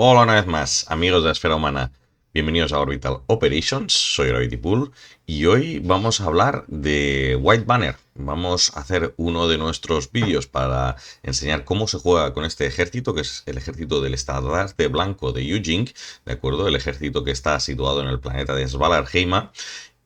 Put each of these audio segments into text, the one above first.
Hola una vez más, amigos de la esfera humana. Bienvenidos a Orbital Operations, soy Gravity Pool y hoy vamos a hablar de White Banner. Vamos a hacer uno de nuestros vídeos para enseñar cómo se juega con este ejército, que es el ejército del estandarte blanco de Yujing, ¿de acuerdo? El ejército que está situado en el planeta de Svalarheima.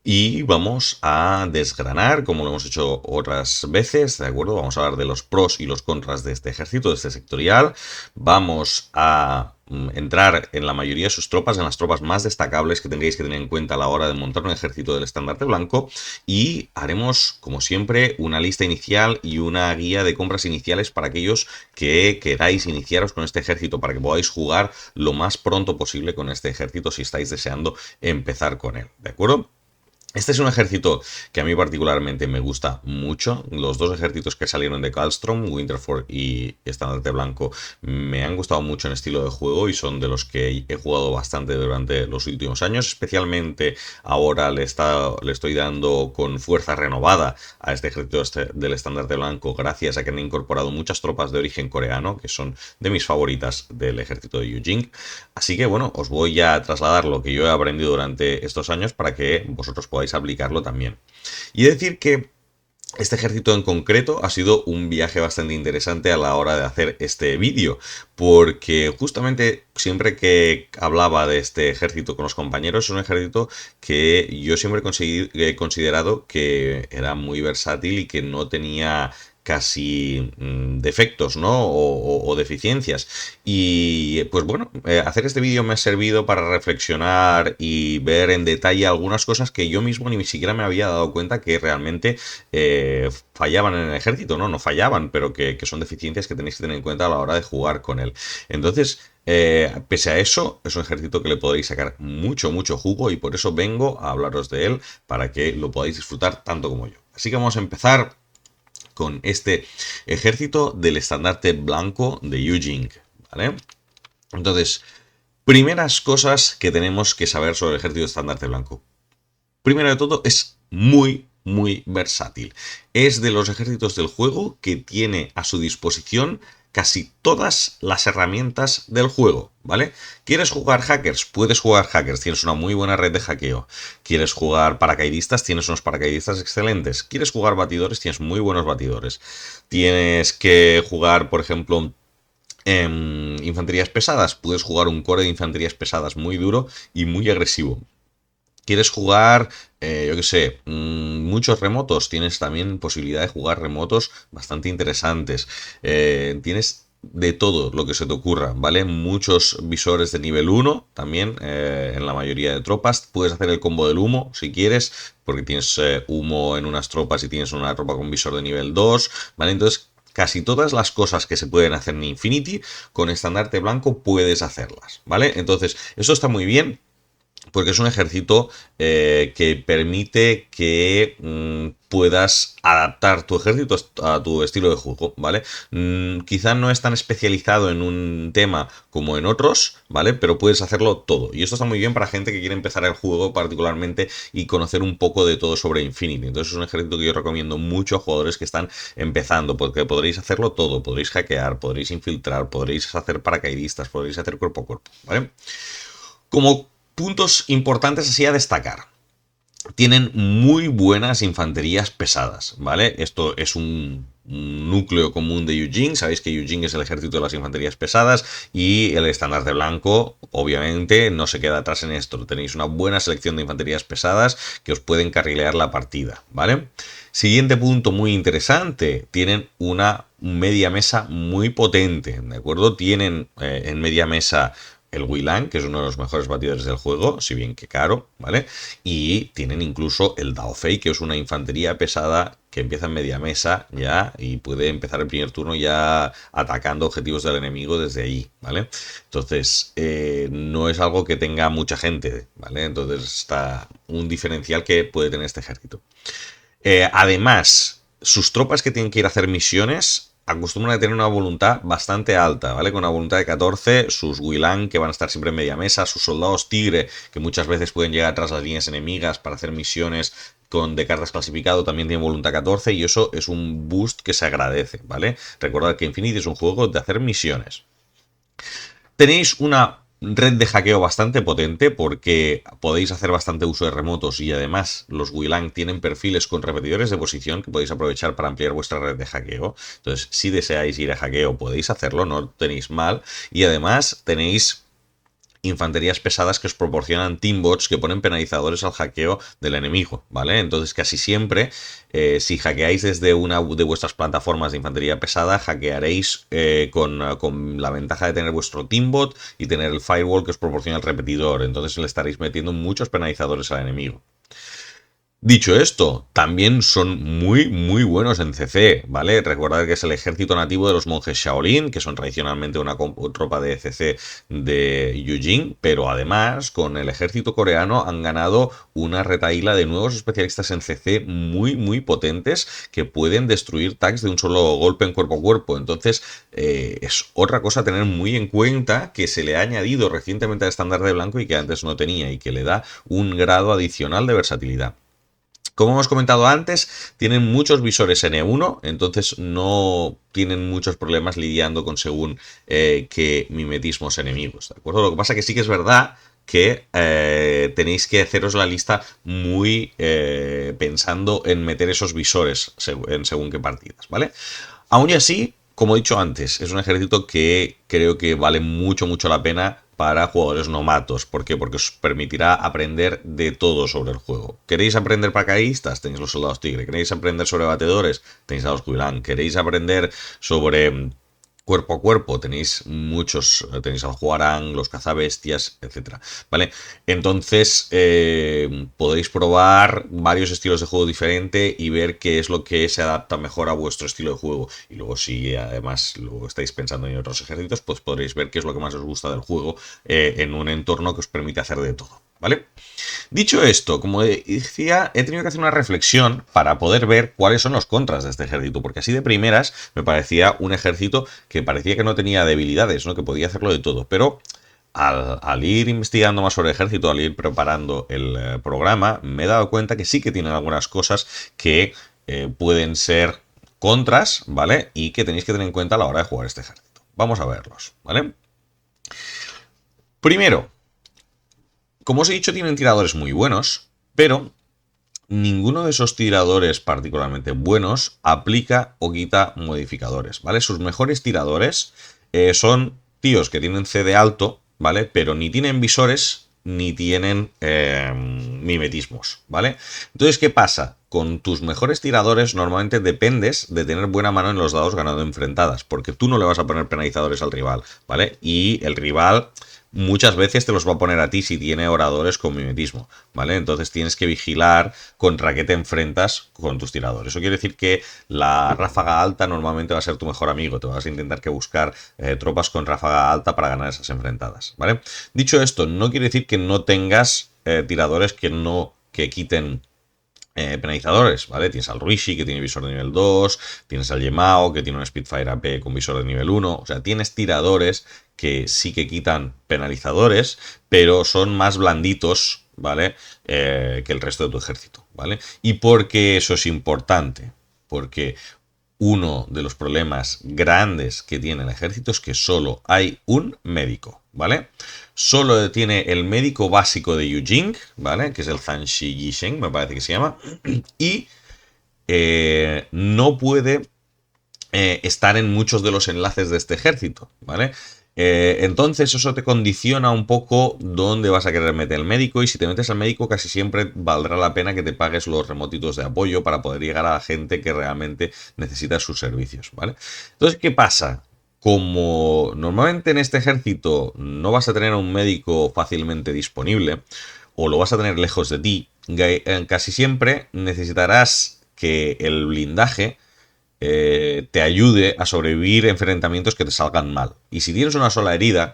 Y vamos a desgranar, como lo hemos hecho otras veces, ¿de acuerdo? Vamos a hablar de los pros y los contras de este ejército, de este sectorial. Vamos a entrar en la mayoría de sus tropas, en las tropas más destacables que tendréis que tener en cuenta a la hora de montar un ejército del estandarte blanco. Y haremos, como siempre, una lista inicial y una guía de compras iniciales para aquellos que queráis iniciaros con este ejército, para que podáis jugar lo más pronto posible con este ejército si estáis deseando empezar con él, ¿de acuerdo? Este es un ejército que a mí particularmente me gusta mucho. Los dos ejércitos que salieron de Kallstrom, Winterford y Estandarte Blanco, me han gustado mucho en estilo de juego y son de los que he jugado bastante durante los últimos años. Especialmente ahora le estoy dando con fuerza renovada a este ejército del Estandarte Blanco gracias a que han incorporado muchas tropas de origen coreano, que son de mis favoritas del ejército de Yujing. Así que bueno, os voy a trasladar lo que yo he aprendido durante estos años para que vosotros podáis aplicarlo también. Y decir que este ejército en concreto ha sido un viaje bastante interesante a la hora de hacer este vídeo, porque justamente siempre que hablaba de este ejército con los compañeros, es un ejército que yo siempre he considerado que era muy versátil y que no tenía casi defectos, ¿no? O deficiencias. Y pues bueno, hacer este vídeo me ha servido para reflexionar y ver en detalle algunas cosas que yo mismo ni siquiera me había dado cuenta que realmente fallaban en el ejército, ¿no? No fallaban, pero que son deficiencias que tenéis que tener en cuenta a la hora de jugar con él. Entonces, pese a eso, es un ejército que le podréis sacar mucho, mucho jugo y por eso vengo a hablaros de él para que lo podáis disfrutar tanto como yo. Así que vamos a empezar con este ejército del estandarte blanco de Yujing, ¿vale? Entonces, primeras cosas que tenemos que saber sobre el ejército de estandarte blanco. Primero de todo, es muy, muy versátil. Es de los ejércitos del juego que tiene a su disposición casi todas las herramientas del juego, ¿vale? ¿Quieres jugar hackers? Puedes jugar hackers, tienes una muy buena red de hackeo. ¿Quieres jugar paracaidistas? Tienes unos paracaidistas excelentes. ¿Quieres jugar batidores? Tienes muy buenos batidores. Tienes que jugar, por ejemplo, infanterías pesadas. Puedes jugar un core de infanterías pesadas muy duro y muy agresivo. ¿Quieres jugar, yo qué sé, muchos remotos? Tienes también posibilidad de jugar remotos bastante interesantes. Tienes de todo lo que se te ocurra, ¿vale? Muchos visores de nivel 1 también en la mayoría de tropas. Puedes hacer el combo del humo si quieres, porque tienes humo en unas tropas y tienes una tropa con visor de nivel 2, ¿vale? Entonces, casi todas las cosas que se pueden hacer en Infinity, con estandarte blanco puedes hacerlas, ¿vale? Entonces, eso está muy bien porque es un ejército que permite que puedas adaptar tu ejército a tu estilo de juego, ¿vale? Quizá no es tan especializado en un tema como en otros, ¿vale? Pero puedes hacerlo todo. Y esto está muy bien para gente que quiere empezar el juego particularmente y conocer un poco de todo sobre Infinity. Entonces es un ejército que yo recomiendo mucho a jugadores que están empezando, porque podréis hacerlo todo. Podréis hackear, podréis infiltrar, podréis hacer paracaidistas, podréis hacer cuerpo a cuerpo, ¿vale? Como puntos importantes así a destacar. Tienen muy buenas infanterías pesadas, ¿vale? Esto es un núcleo común de Yujing. Sabéis que Yujing es el ejército de las infanterías pesadas y el estandarte blanco, obviamente, no se queda atrás en esto. Tenéis una buena selección de infanterías pesadas que os pueden carrilear la partida, ¿vale? Siguiente punto muy interesante, tienen una media mesa muy potente, ¿de acuerdo? Tienen en media mesa el Wheelang, que es uno de los mejores batidores del juego, si bien que caro, ¿vale? Y tienen incluso el Daofei, que es una infantería pesada que empieza en media mesa ya y puede empezar el primer turno ya atacando objetivos del enemigo desde ahí, ¿vale? Entonces, no es algo que tenga mucha gente, ¿vale? Entonces está un diferencial que puede tener este ejército. Además, sus tropas que tienen que ir a hacer misiones acostumbran a tener una voluntad bastante alta, ¿vale? Con una voluntad de 14, sus Wheelang, que van a estar siempre en media mesa, sus soldados tigre, que muchas veces pueden llegar tras las líneas enemigas para hacer misiones de cartas clasificado, también tienen voluntad 14 y eso es un boost que se agradece, ¿vale? Recordad que Infinity es un juego de hacer misiones. Tenéis una red de hackeo bastante potente porque podéis hacer bastante uso de remotos y además los WLAN tienen perfiles con repetidores de posición que podéis aprovechar para ampliar vuestra red de hackeo. Entonces, si deseáis ir a hackeo, podéis hacerlo, no tenéis mal. Y además tenéis infanterías pesadas que os proporcionan teambots que ponen penalizadores al hackeo del enemigo, ¿vale? Entonces casi siempre, si hackeáis desde una de vuestras plataformas de infantería pesada, hackearéis con la ventaja de tener vuestro teambot y tener el firewall que os proporciona el repetidor, entonces le estaréis metiendo muchos penalizadores al enemigo. Dicho esto, también son muy buenos en CC, ¿vale? Recordad que es el ejército nativo de los monjes Shaolin, que son tradicionalmente una tropa de CC de Eugene, pero además con el ejército coreano han ganado una retahíla de nuevos especialistas en CC muy potentes que pueden destruir tags de un solo golpe en cuerpo a cuerpo. Entonces, es otra cosa a tener muy en cuenta que se le ha añadido recientemente al estándar de blanco y que antes no tenía y que le da un grado adicional de versatilidad. Como hemos comentado antes, tienen muchos visores N1, entonces no tienen muchos problemas lidiando con según qué mimetismos enemigos, ¿de acuerdo? Lo que pasa que sí que es verdad que tenéis que haceros la lista muy pensando en meter esos visores en según qué partidas, ¿vale? Aún así, como he dicho antes, es un ejército que creo que vale mucho la pena para jugadores novatos. ¿Por qué? Porque os permitirá aprender de todo sobre el juego. ¿Queréis aprender paracaidistas? Tenéis los soldados tigre. ¿Queréis aprender sobre batedores? Tenéis a los Kuilan. ¿Queréis aprender sobre cuerpo a cuerpo? Tenéis muchos, tenéis al Huarang, los cazabestias, etcétera, ¿vale? Entonces podéis probar varios estilos de juego diferentes y ver qué es lo que se adapta mejor a vuestro estilo de juego. Y luego si además lo estáis pensando en otros ejércitos, pues podréis ver qué es lo que más os gusta del juego en un entorno que os permite hacer de todo, ¿vale? Dicho esto, como decía, he tenido que hacer una reflexión para poder ver cuáles son los contras de este ejército, porque así de primeras me parecía un ejército que parecía que no tenía debilidades, ¿no? Que podía hacerlo de todo, pero al ir investigando más sobre el ejército, al ir preparando el programa, me he dado cuenta que sí que tienen algunas cosas que pueden ser contras, ¿vale? Y que tenéis que tener en cuenta a la hora de jugar este ejército. Vamos a verlos, ¿vale? Primero, como os he dicho, tienen tiradores muy buenos, pero ninguno de esos tiradores particularmente buenos aplica o quita modificadores, ¿vale? Sus mejores tiradores son tíos que tienen CD alto, ¿vale? Pero ni tienen visores ni tienen mimetismos, ¿vale? Entonces, ¿qué pasa? Con tus mejores tiradores normalmente dependes de tener buena mano en los dados ganando enfrentadas, porque tú no le vas a poner penalizadores al rival, ¿vale? Y el rival muchas veces te los va a poner a ti si tiene oradores con mimetismo, ¿vale? Entonces tienes que vigilar contra qué te enfrentas con tus tiradores. Eso quiere decir que la ráfaga alta normalmente va a ser tu mejor amigo. Te vas a intentar que buscar tropas con ráfaga alta para ganar esas enfrentadas, ¿vale? Dicho esto, no quiere decir que no tengas tiradores que quiten penalizadores, ¿vale? Tienes al Ruishi, que tiene visor de nivel 2, tienes al Yemao, que tiene un Spitfire AP con visor de nivel 1, o sea, tienes tiradores que sí que quitan penalizadores, pero son más blanditos, ¿vale? Que el resto de tu ejército, ¿vale? ¿Y por qué eso es importante? Porque uno de los problemas grandes que tiene el ejército es que solo hay un médico, ¿vale? Solo tiene el médico básico de Yujing, ¿vale? Que es el Hanshi Yisheng, me parece que se llama. Y no puede estar en muchos de los enlaces de este ejército, ¿vale? Entonces eso te condiciona un poco dónde vas a querer meter el médico, y si te metes al médico casi siempre valdrá la pena que te pagues los remotitos de apoyo para poder llegar a la gente que realmente necesita sus servicios, ¿vale? Entonces, ¿qué pasa? Como normalmente en este ejército no vas a tener a un médico fácilmente disponible, o lo vas a tener lejos de ti, casi siempre necesitarás que el blindaje te ayude a sobrevivir enfrentamientos que te salgan mal. Y si tienes una sola herida,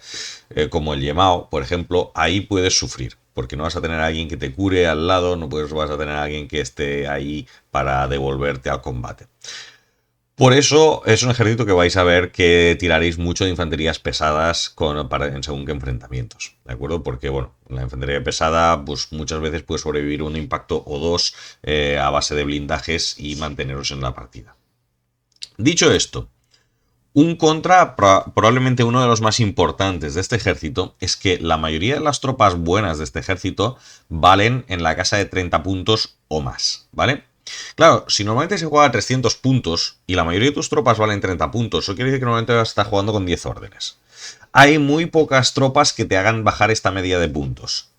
como el Yemao, por ejemplo, ahí puedes sufrir. Porque no vas a tener a alguien que te cure al lado, no vas a tener a alguien que esté ahí para devolverte al combate. Por eso es un ejército que vais a ver que tiraréis mucho de infanterías pesadas en según qué enfrentamientos, ¿de acuerdo? Porque, bueno, la infantería pesada pues muchas veces puede sobrevivir un impacto o dos a base de blindajes y manteneros en la partida. Dicho esto, Un contra, probablemente uno de los más importantes de este ejército, es que la mayoría de las tropas buenas de este ejército valen en la casa de 30 puntos o más, ¿vale? Claro, si normalmente se juega a 300 puntos y la mayoría de tus tropas valen 30 puntos, eso quiere decir que normalmente vas a estar jugando con 10 órdenes. Hay muy pocas tropas que te hagan bajar esta media de puntos.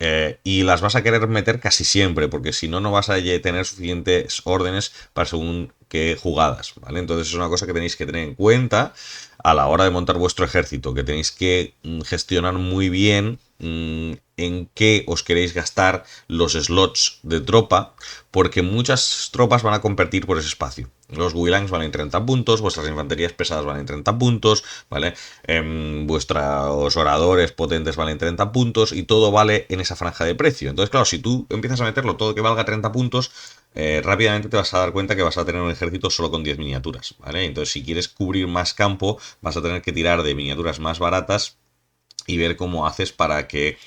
Y las vas a querer meter casi siempre, porque si no, no vas a tener suficientes órdenes para según qué jugadas, ¿vale? Entonces es una cosa que tenéis que tener en cuenta a la hora de montar vuestro ejército, que tenéis que gestionar muy bien en qué os queréis gastar los slots de tropa, porque muchas tropas van a competir por ese espacio. Los Wilangs valen 30 puntos, vuestras infanterías pesadas valen 30 puntos, ¿vale? Vuestros oradores potentes valen 30 puntos y todo vale en esa franja de precio. Entonces, claro, si tú empiezas a meterlo todo que valga 30 puntos, rápidamente te vas a dar cuenta que vas a tener un ejército solo con 10 miniaturas, ¿vale? Entonces, si quieres cubrir más campo, vas a tener que tirar de miniaturas más baratas y ver cómo haces para que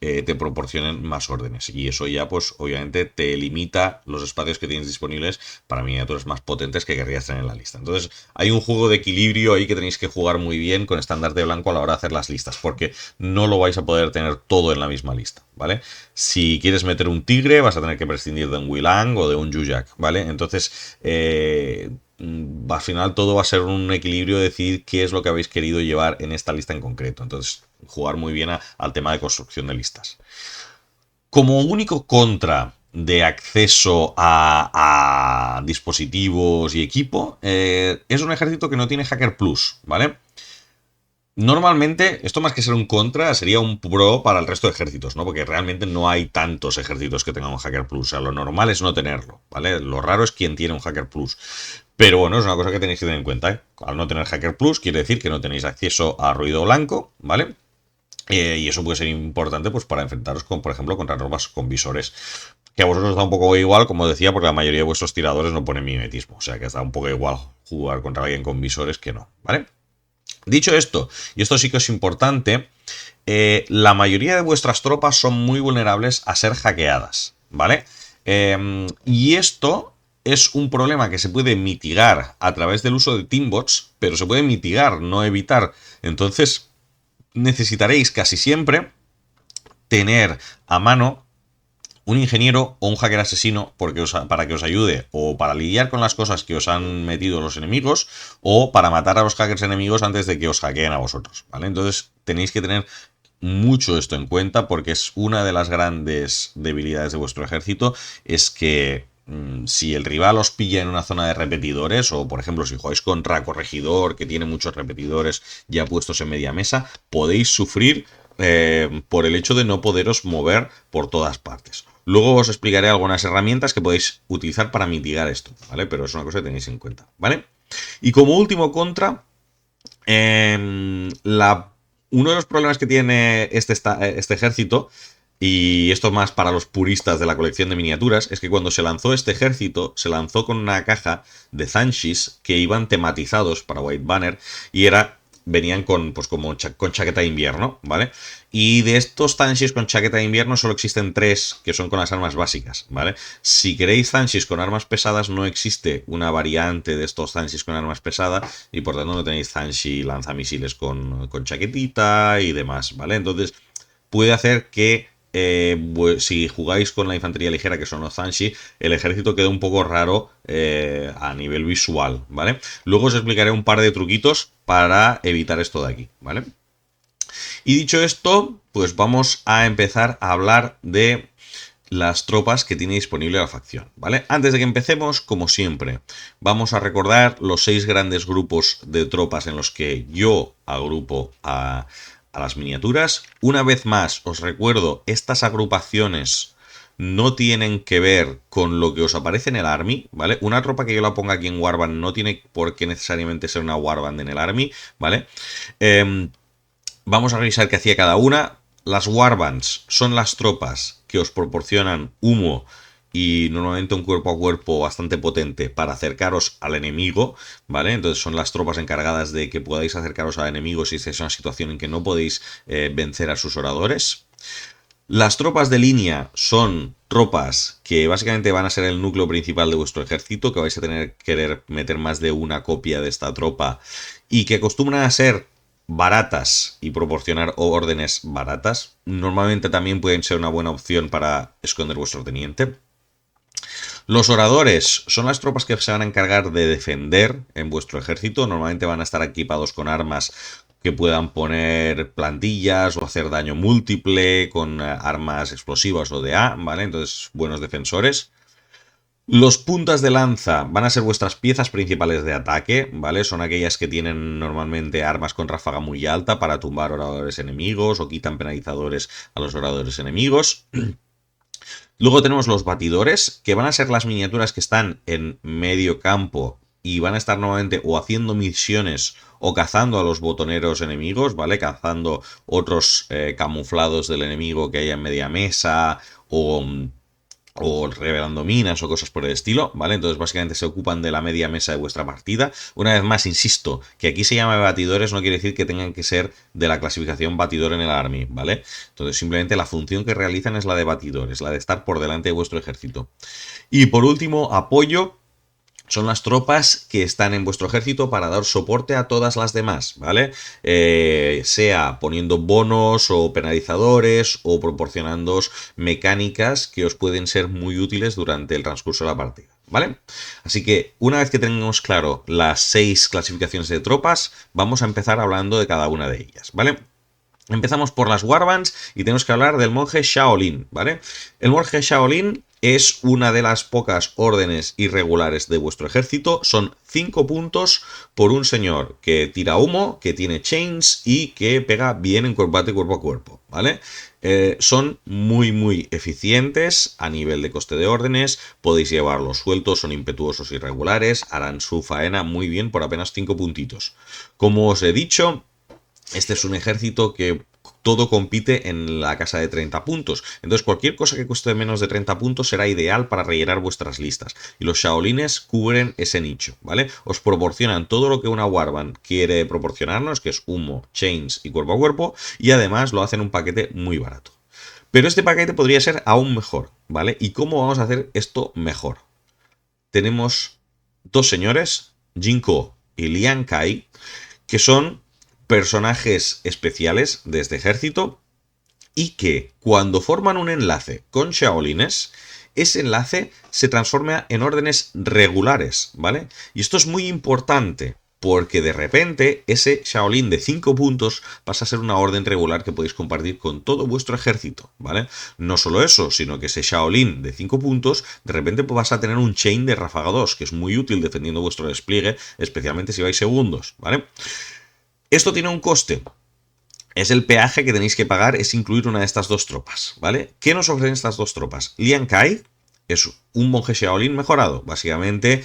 te proporcionen más órdenes. Y eso ya, pues, obviamente te limita los espacios que tienes disponibles para miniaturas más potentes que querrías tener en la lista. Entonces, hay un juego de equilibrio ahí que tenéis que jugar muy bien con estandarte blanco a la hora de hacer las listas, porque no lo vais a poder tener todo en la misma lista, ¿vale? Si quieres meter un tigre, vas a tener que prescindir de un Wilang o de un Yujak, ¿vale? Entonces, al final todo va a ser un equilibrio de decidir qué es lo que habéis querido llevar en esta lista en concreto. Entonces, jugar muy bien al tema de construcción de listas. Como único contra de acceso a dispositivos y equipo, es un ejército que no tiene Hacker Plus, ¿vale? Normalmente, esto más que ser un contra, sería un pro para el resto de ejércitos, ¿no? Porque realmente no hay tantos ejércitos que tengan un Hacker Plus. O sea, lo normal es no tenerlo, ¿vale? Lo raro es quien tiene un Hacker Plus. Pero bueno, es una cosa que tenéis que tener en cuenta, ¿eh? Al no tener Hacker Plus, quiere decir que no tenéis acceso a ruido blanco, ¿vale? Y eso puede ser importante pues para enfrentaros con, por ejemplo, contra normas con visores. Que a vosotros os da un poco igual, como decía, porque la mayoría de vuestros tiradores no ponen mimetismo. O sea que os da un poco igual jugar contra alguien con visores que no, ¿vale? Dicho esto, y esto sí que es importante, la mayoría de vuestras tropas son muy vulnerables a ser hackeadas, ¿vale? Y esto es un problema que se puede mitigar a través del uso de teambots, pero se puede mitigar, no evitar. Entonces, necesitaréis casi siempre tener a mano un ingeniero o un hacker asesino para que os ayude o para lidiar con las cosas que os han metido los enemigos o para matar a los hackers enemigos antes de que os hackeen a vosotros, ¿vale? Entonces tenéis que tener mucho esto en cuenta porque es una de las grandes debilidades de vuestro ejército, es que si el rival os pilla en una zona de repetidores, o por ejemplo si jugáis contra Corregidor que tiene muchos repetidores ya puestos en media mesa, podéis sufrir por el hecho de no poderos mover por todas partes. Luego os explicaré algunas herramientas que podéis utilizar para mitigar esto, ¿vale? Pero es una cosa que tenéis en cuenta, ¿vale? Y como último contra, uno de los problemas que tiene este ejército, y esto más para los puristas de la colección de miniaturas, es que cuando se lanzó este ejército, se lanzó con una caja de Zanshis que iban tematizados para White Banner y venían con, pues como con chaqueta de invierno, ¿vale? Y de estos Zanshis con chaqueta de invierno solo existen 3 que son con las armas básicas, ¿vale? Si queréis Zanshis con armas pesadas, no existe una variante de estos Zanshis con armas pesadas y por tanto no tenéis Zanshi lanzamisiles con chaquetita y demás, ¿vale? Entonces puede hacer que si jugáis con la infantería ligera, que son los Zanshi, el ejército queda un poco raro a nivel visual, ¿vale? Luego os explicaré un par de truquitos para evitar esto de aquí, ¿vale? Y dicho esto, pues vamos a empezar a hablar de las tropas que tiene disponible la facción, ¿vale? Antes de que empecemos, como siempre, vamos a recordar los 6 grandes grupos de tropas en los que yo agrupo a las miniaturas. Una vez más, os recuerdo, estas agrupaciones no tienen que ver con lo que os aparece en el Army, ¿vale? Una tropa que yo la ponga aquí en Warband no tiene por qué necesariamente ser una Warband en el Army, ¿vale? Vamos a revisar qué hacía cada una. Las Warbands son las tropas que os proporcionan humo y normalmente un cuerpo a cuerpo bastante potente para acercaros al enemigo, ¿vale? Entonces son las tropas encargadas de que podáis acercaros al enemigo si estáis en una situación en que no podéis vencer a sus oradores. Las tropas de línea son tropas que básicamente van a ser el núcleo principal de vuestro ejército, que vais a querer meter más de una copia de esta tropa y que acostumbran a ser baratas y proporcionar órdenes baratas, normalmente también pueden ser una buena opción para esconder vuestro teniente. Los oradores son las tropas que se van a encargar de defender en vuestro ejército. Normalmente van a estar equipados con armas que puedan poner plantillas o hacer daño múltiple con armas explosivas o de A, ¿vale? Entonces, buenos defensores. Los puntas de lanza van a ser vuestras piezas principales de ataque, ¿vale? Son aquellas que tienen normalmente armas con ráfaga muy alta para tumbar oradores enemigos o quitan penalizadores a los oradores enemigos. Luego tenemos los batidores, que van a ser las miniaturas que están en medio campo y van a estar normalmente o haciendo misiones o cazando a los botoneros enemigos, ¿vale? Cazando otros camuflados del enemigo que haya en media mesa o revelando minas o cosas por el estilo, ¿vale? Entonces básicamente se ocupan de la media mesa de vuestra partida. Una vez más, insisto, que aquí se llama batidores no quiere decir que tengan que ser de la clasificación batidor en el Army, ¿vale? Entonces simplemente la función que realizan es la de batidores, la de estar por delante de vuestro ejército. Y por último, apoyo. Son las tropas que están en vuestro ejército para dar soporte a todas las demás, ¿vale? Sea poniendo bonos o penalizadores o proporcionando mecánicas que os pueden ser muy útiles durante el transcurso de la partida, ¿vale? Así que una vez que tengamos claro las 6 clasificaciones de tropas, vamos a empezar hablando de cada una de ellas, ¿vale? Empezamos por las warbands y tenemos que hablar del monje Shaolin, ¿vale? El monje Shaolin es una de las pocas órdenes irregulares de vuestro ejército. Son 5 puntos por un señor que tira humo, que tiene chains y que pega bien en combate cuerpo a cuerpo, ¿vale? Son muy eficientes a nivel de coste de órdenes, podéis llevarlos sueltos, son impetuosos y regulares, harán su faena muy bien por apenas 5 puntitos. Como os he dicho, este es un ejército que todo compite en la casa de 30 puntos. Entonces cualquier cosa que cueste menos de 30 puntos será ideal para rellenar vuestras listas. Y los Shaolines cubren ese nicho, ¿vale? Os proporcionan todo lo que una Warband quiere proporcionarnos, que es humo, chains y cuerpo a cuerpo, y además lo hacen un paquete muy barato. Pero este paquete podría ser aún mejor, ¿vale? ¿Y cómo vamos a hacer esto mejor? Tenemos dos señores, Jinko y Lian Kai, que son personajes especiales de este ejército y que cuando forman un enlace con Shaolines, ese enlace se transforma en órdenes regulares, ¿vale? Y esto es muy importante porque de repente ese Shaolin de 5 puntos pasa a ser una orden regular que podéis compartir con todo vuestro ejército, ¿vale? No solo eso, sino que ese Shaolin de 5 puntos, de repente vas a tener un chain de ráfaga 2, que es muy útil defendiendo vuestro despliegue, especialmente si vais segundos, ¿vale? Esto tiene un coste. Es el peaje que tenéis que pagar, es incluir una de estas dos tropas, ¿vale? ¿Qué nos ofrecen estas dos tropas? Lian Kai es un monje Shaolin mejorado. Básicamente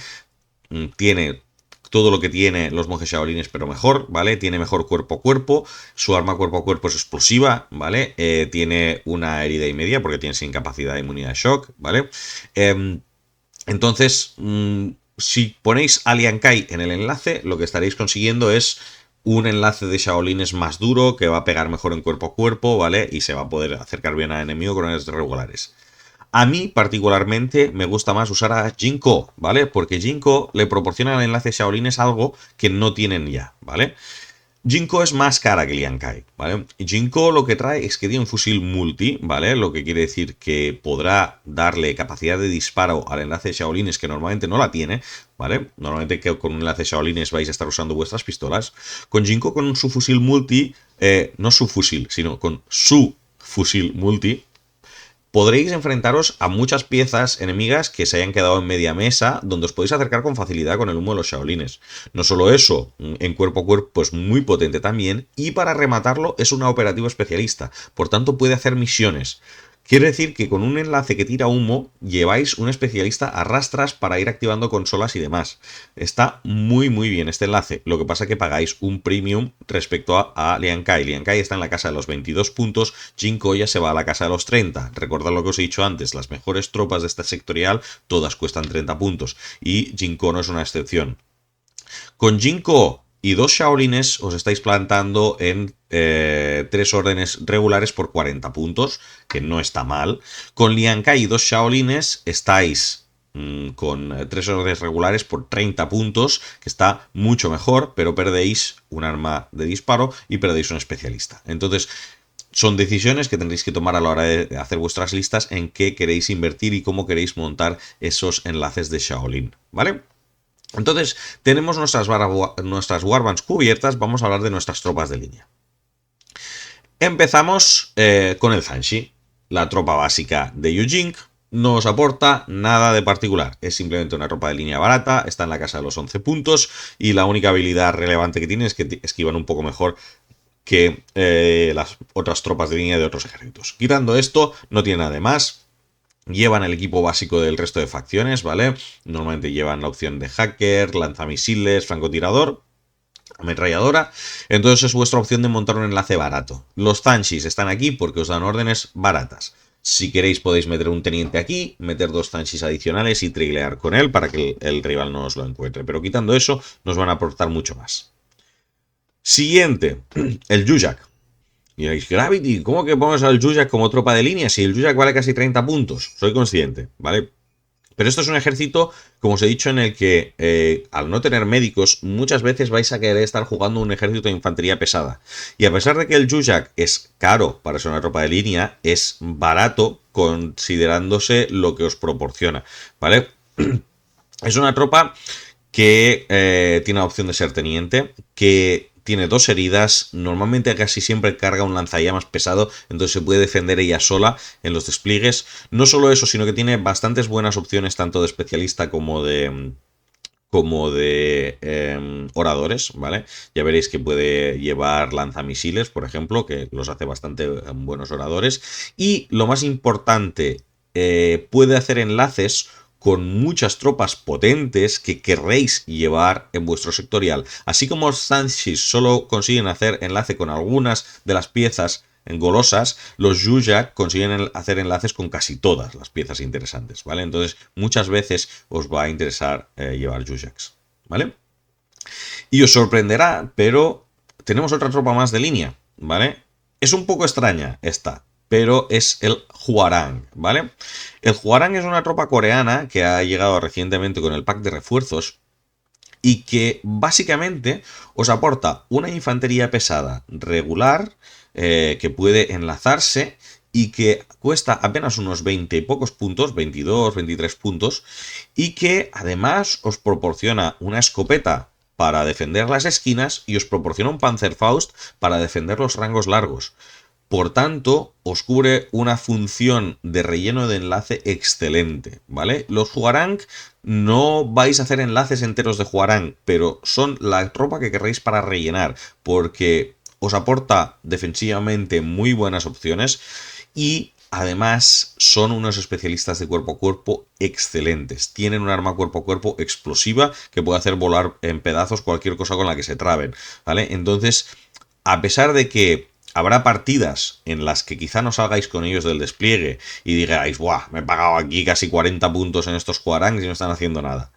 tiene todo lo que tiene los monjes Shaolines, pero mejor, ¿vale? Tiene mejor cuerpo a cuerpo, su arma cuerpo a cuerpo es explosiva, ¿vale? Tiene una herida y media porque tiene sin capacidad de inmunidad de shock, ¿vale? Entonces, si ponéis a Lian Kai en el enlace, lo que estaréis consiguiendo es un enlace de Shaolines más duro, que va a pegar mejor en cuerpo a cuerpo, ¿vale? Y se va a poder acercar bien al enemigo con órdenes regulares. A mí, particularmente, me gusta más usar a Jinko, ¿vale? Porque Jinko le proporciona al enlace Shaolines algo que no tienen ya, ¿vale? Jinko es más cara que Lian Kai, ¿vale? Jinko lo que trae es que tiene un fusil multi, ¿vale? Lo que quiere decir que podrá darle capacidad de disparo al enlace de Shaolines que normalmente no la tiene, ¿vale? Normalmente que con un enlace de Shaolines vais a estar usando vuestras pistolas. Con Jinko, con su fusil multi, no su fusil, sino con su fusil multi, podréis enfrentaros a muchas piezas enemigas que se hayan quedado en media mesa, donde os podéis acercar con facilidad con el humo de los Shaolines. No solo eso, en cuerpo a cuerpo es muy potente también, y para rematarlo es un operativo especialista, por tanto puede hacer misiones. Quiere decir que con un enlace que tira humo, lleváis un especialista a rastras para ir activando consolas y demás. Está muy bien este enlace. Lo que pasa es que pagáis un premium respecto a Lian Kai. Lian Kai está en la casa de los 22 puntos, Jinko ya se va a la casa de los 30. Recordad lo que os he dicho antes, las mejores tropas de esta sectorial todas cuestan 30 puntos y Jinko no es una excepción. Con Jinko y 2 Shaolines os estáis plantando en 3 órdenes regulares por 40 puntos, que no está mal. Con Lian Kai y 2 Shaolines estáis con 3 órdenes regulares por 30 puntos, que está mucho mejor, pero perdéis un arma de disparo y perdéis un especialista. Entonces, son decisiones que tendréis que tomar a la hora de hacer vuestras listas en qué queréis invertir y cómo queréis montar esos enlaces de Shaolin, ¿vale? Entonces, tenemos nuestras warbands cubiertas, vamos a hablar de nuestras tropas de línea. Empezamos con el Zanshi, la tropa básica de Yujing. No os aporta nada de particular, es simplemente una tropa de línea barata, está en la casa de los 11 puntos y la única habilidad relevante que tiene es que esquivan un poco mejor que las otras tropas de línea de otros ejércitos. Quitando esto, no tiene nada de más. Llevan el equipo básico del resto de facciones, ¿vale? Normalmente llevan la opción de hacker, lanzamisiles, francotirador, ametralladora. Entonces es vuestra opción de montar un enlace barato. Los Zanshis están aquí porque os dan órdenes baratas. Si queréis podéis meter un teniente aquí, meter 2 Zanshis adicionales y trailear con él para que el rival no os lo encuentre. Pero quitando eso, nos van a aportar mucho más. Siguiente, el Yujak. Y diréis, Gravity, ¿cómo que pones al Yujak como tropa de línea si el Yujak vale casi 30 puntos? Soy consciente, ¿vale? Pero esto es un ejército, como os he dicho, en el que al no tener médicos, muchas veces vais a querer estar jugando un ejército de infantería pesada. Y a pesar de que el Yujak es caro para ser una tropa de línea, es barato considerándose lo que os proporciona, ¿vale? Es una tropa que tiene la opción de ser teniente, que tiene 2 heridas, normalmente casi siempre carga un lanzallamas pesado, entonces se puede defender ella sola en los despliegues. No solo eso, sino que tiene bastantes buenas opciones tanto de especialista como de oradores, ¿vale? Ya veréis que puede llevar lanzamisiles, por ejemplo, que los hace bastante buenos oradores. Y lo más importante, puede hacer enlaces con muchas tropas potentes que querréis llevar en vuestro sectorial. Así como los Zanshis solo consiguen hacer enlace con algunas de las piezas golosas, los Yujak consiguen hacer enlaces con casi todas las piezas interesantes, ¿vale? Entonces, muchas veces os va a interesar llevar Yujaks, ¿vale? Y os sorprenderá, pero tenemos otra tropa más de línea, ¿vale? Es un poco extraña esta, pero es el Hwarang, ¿vale? El Hwarang es una tropa coreana que ha llegado recientemente con el pack de refuerzos y que básicamente os aporta una infantería pesada regular que puede enlazarse y que cuesta apenas unos 20 y pocos puntos, 22, 23 puntos, y que además os proporciona una escopeta para defender las esquinas y os proporciona un Panzerfaust para defender los rangos largos. Por tanto, os cubre una función de relleno de enlace excelente, ¿vale? Los Hwarang no vais a hacer enlaces enteros de Hwarang, pero son la tropa que querréis para rellenar, porque os aporta defensivamente muy buenas opciones y además son unos especialistas de cuerpo a cuerpo excelentes. Tienen un arma cuerpo a cuerpo explosiva que puede hacer volar en pedazos cualquier cosa con la que se traben, ¿vale? Entonces, a pesar de que habrá partidas en las que quizá no salgáis con ellos del despliegue y digáis, ¡buah! Me he pagado aquí casi 40 puntos en estos Hwarangs y no están haciendo nada.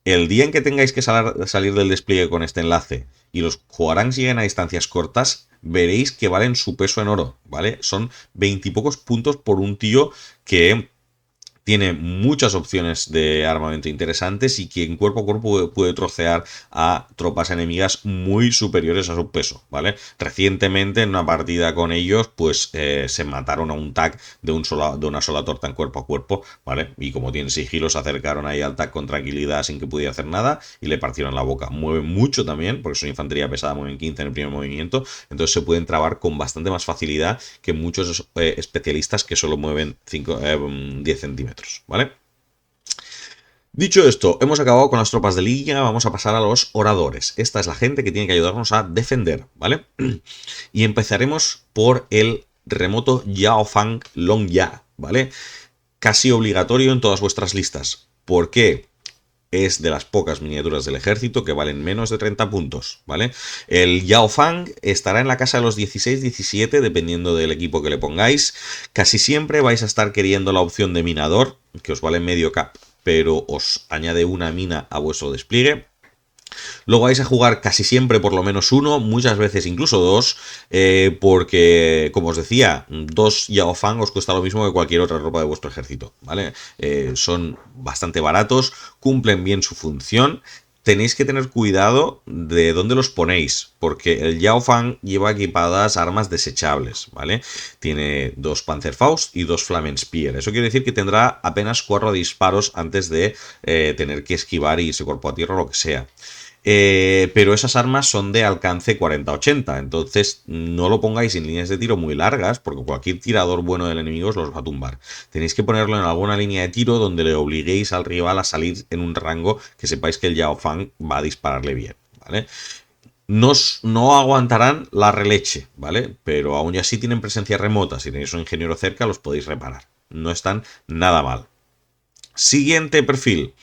El día en que tengáis que salir del despliegue con este enlace y los Hwarangs lleguen a distancias cortas, veréis que valen su peso en oro, ¿vale? Son 20 y pocos puntos por un tío que tiene muchas opciones de armamento interesantes y que en cuerpo a cuerpo puede trocear a tropas enemigas muy superiores a su peso, ¿vale? Recientemente en una partida con ellos, pues se mataron a un tag de una sola torta en cuerpo a cuerpo, ¿vale? Y como tienen sigilo, se acercaron ahí al tag con tranquilidad sin que pudiera hacer nada y le partieron la boca. Mueven mucho también, porque son infantería pesada, mueven 15 en el primer movimiento, entonces se pueden trabar con bastante más facilidad que muchos especialistas que solo mueven 10 centímetros. ¿Vale? Dicho esto, hemos acabado con las tropas de línea, vamos a pasar a los oradores. Esta es la gente que tiene que ayudarnos a defender, ¿vale? Y empezaremos por el remoto Yaofang Longya, ¿vale? Casi obligatorio en todas vuestras listas. ¿Por qué? Es de las pocas miniaturas del ejército que valen menos de 30 puntos, ¿vale? El Yaofang estará en la casa de los 16-17, dependiendo del equipo que le pongáis. Casi siempre vais a estar queriendo la opción de minador, que os vale medio cap, pero os añade una mina a vuestro despliegue. Luego vais a jugar casi siempre por lo menos uno, muchas veces incluso dos, porque, como os decía, dos Yao Fang os cuesta lo mismo que cualquier otra ropa de vuestro ejército, ¿vale? Son bastante baratos, cumplen bien su función. Tenéis que tener cuidado de dónde los ponéis, porque el Yao Fang lleva equipadas armas desechables, ¿vale? Tiene dos Panzerfaust y dos Flamenspear. Eso quiere decir que tendrá apenas 4 disparos antes de tener que esquivar y irse cuerpo a tierra o lo que sea. Pero esas armas son de alcance 40-80, entonces no lo pongáis en líneas de tiro muy largas, porque cualquier tirador bueno del enemigo os los va a tumbar. Tenéis que ponerlo en alguna línea de tiro donde le obliguéis al rival a salir en un rango que sepáis que el Yao Fang va a dispararle bien, ¿vale? No aguantarán la releche, ¿vale? Pero aún así tienen presencia remota. Si tenéis un ingeniero cerca, los podéis reparar. No están nada mal. Siguiente perfil.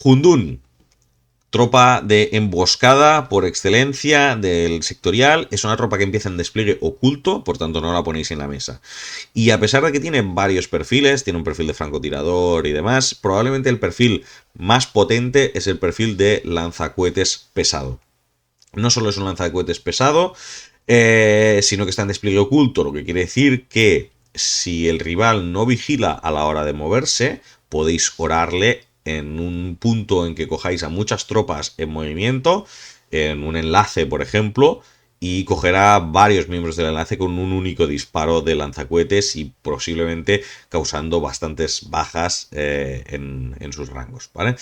Hundun. Tropa de emboscada por excelencia del sectorial. Es una tropa que empieza en despliegue oculto, por tanto no la ponéis en la mesa. Y a pesar de que tiene varios perfiles, tiene un perfil de francotirador y demás, probablemente el perfil más potente es el perfil de lanzacohetes pesado. No solo es un lanzacohetes pesado, sino que está en despliegue oculto, lo que quiere decir que si el rival no vigila a la hora de moverse, podéis orarle en un punto en que cojáis a muchas tropas en movimiento, en un enlace, por ejemplo, y cogerá varios miembros del enlace con un único disparo de lanzacohetes y posiblemente causando bastantes bajas en sus rangos, ¿vale?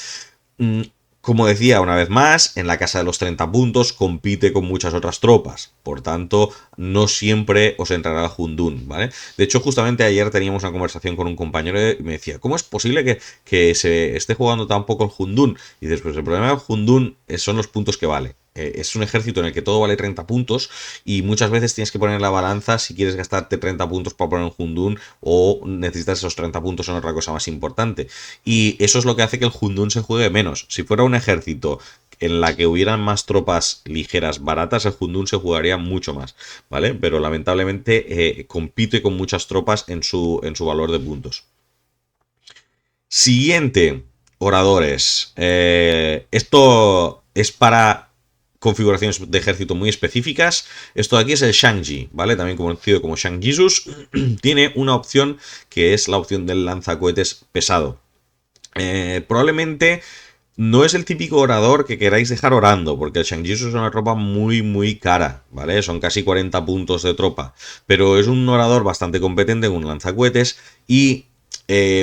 Como decía, una vez más, en la casa de los 30 puntos compite con muchas otras tropas. Por tanto, no siempre os entrará el Hundun, ¿vale? De hecho, justamente ayer teníamos una conversación con un compañero y me decía, ¿cómo es posible que se esté jugando tan poco el Hundun? Y después, el problema del Hundun son los puntos que vale. Es un ejército en el que todo vale 30 puntos y muchas veces tienes que poner en la balanza si quieres gastarte 30 puntos para poner un Hundun o necesitas esos 30 puntos en otra cosa más importante. Y eso es lo que hace que el Hundun se juegue menos. Si fuera un ejército en la que hubieran más tropas ligeras baratas, el Hundun se jugaría mucho más, ¿vale? Pero lamentablemente compite con muchas tropas en su valor de puntos. Siguiente, oradores. Esto es para configuraciones de ejército muy específicas. Esto de aquí es el Shang-Chi, ¿vale? También conocido como Shang-Jesus. Tiene una opción que es la opción del lanzacohetes pesado. Probablemente no es el típico orador que queráis dejar orando, porque el Shang-Jesus es una tropa muy, muy cara, ¿vale? Son casi 40 puntos de tropa, pero es un orador bastante competente, un lanzacohetes, y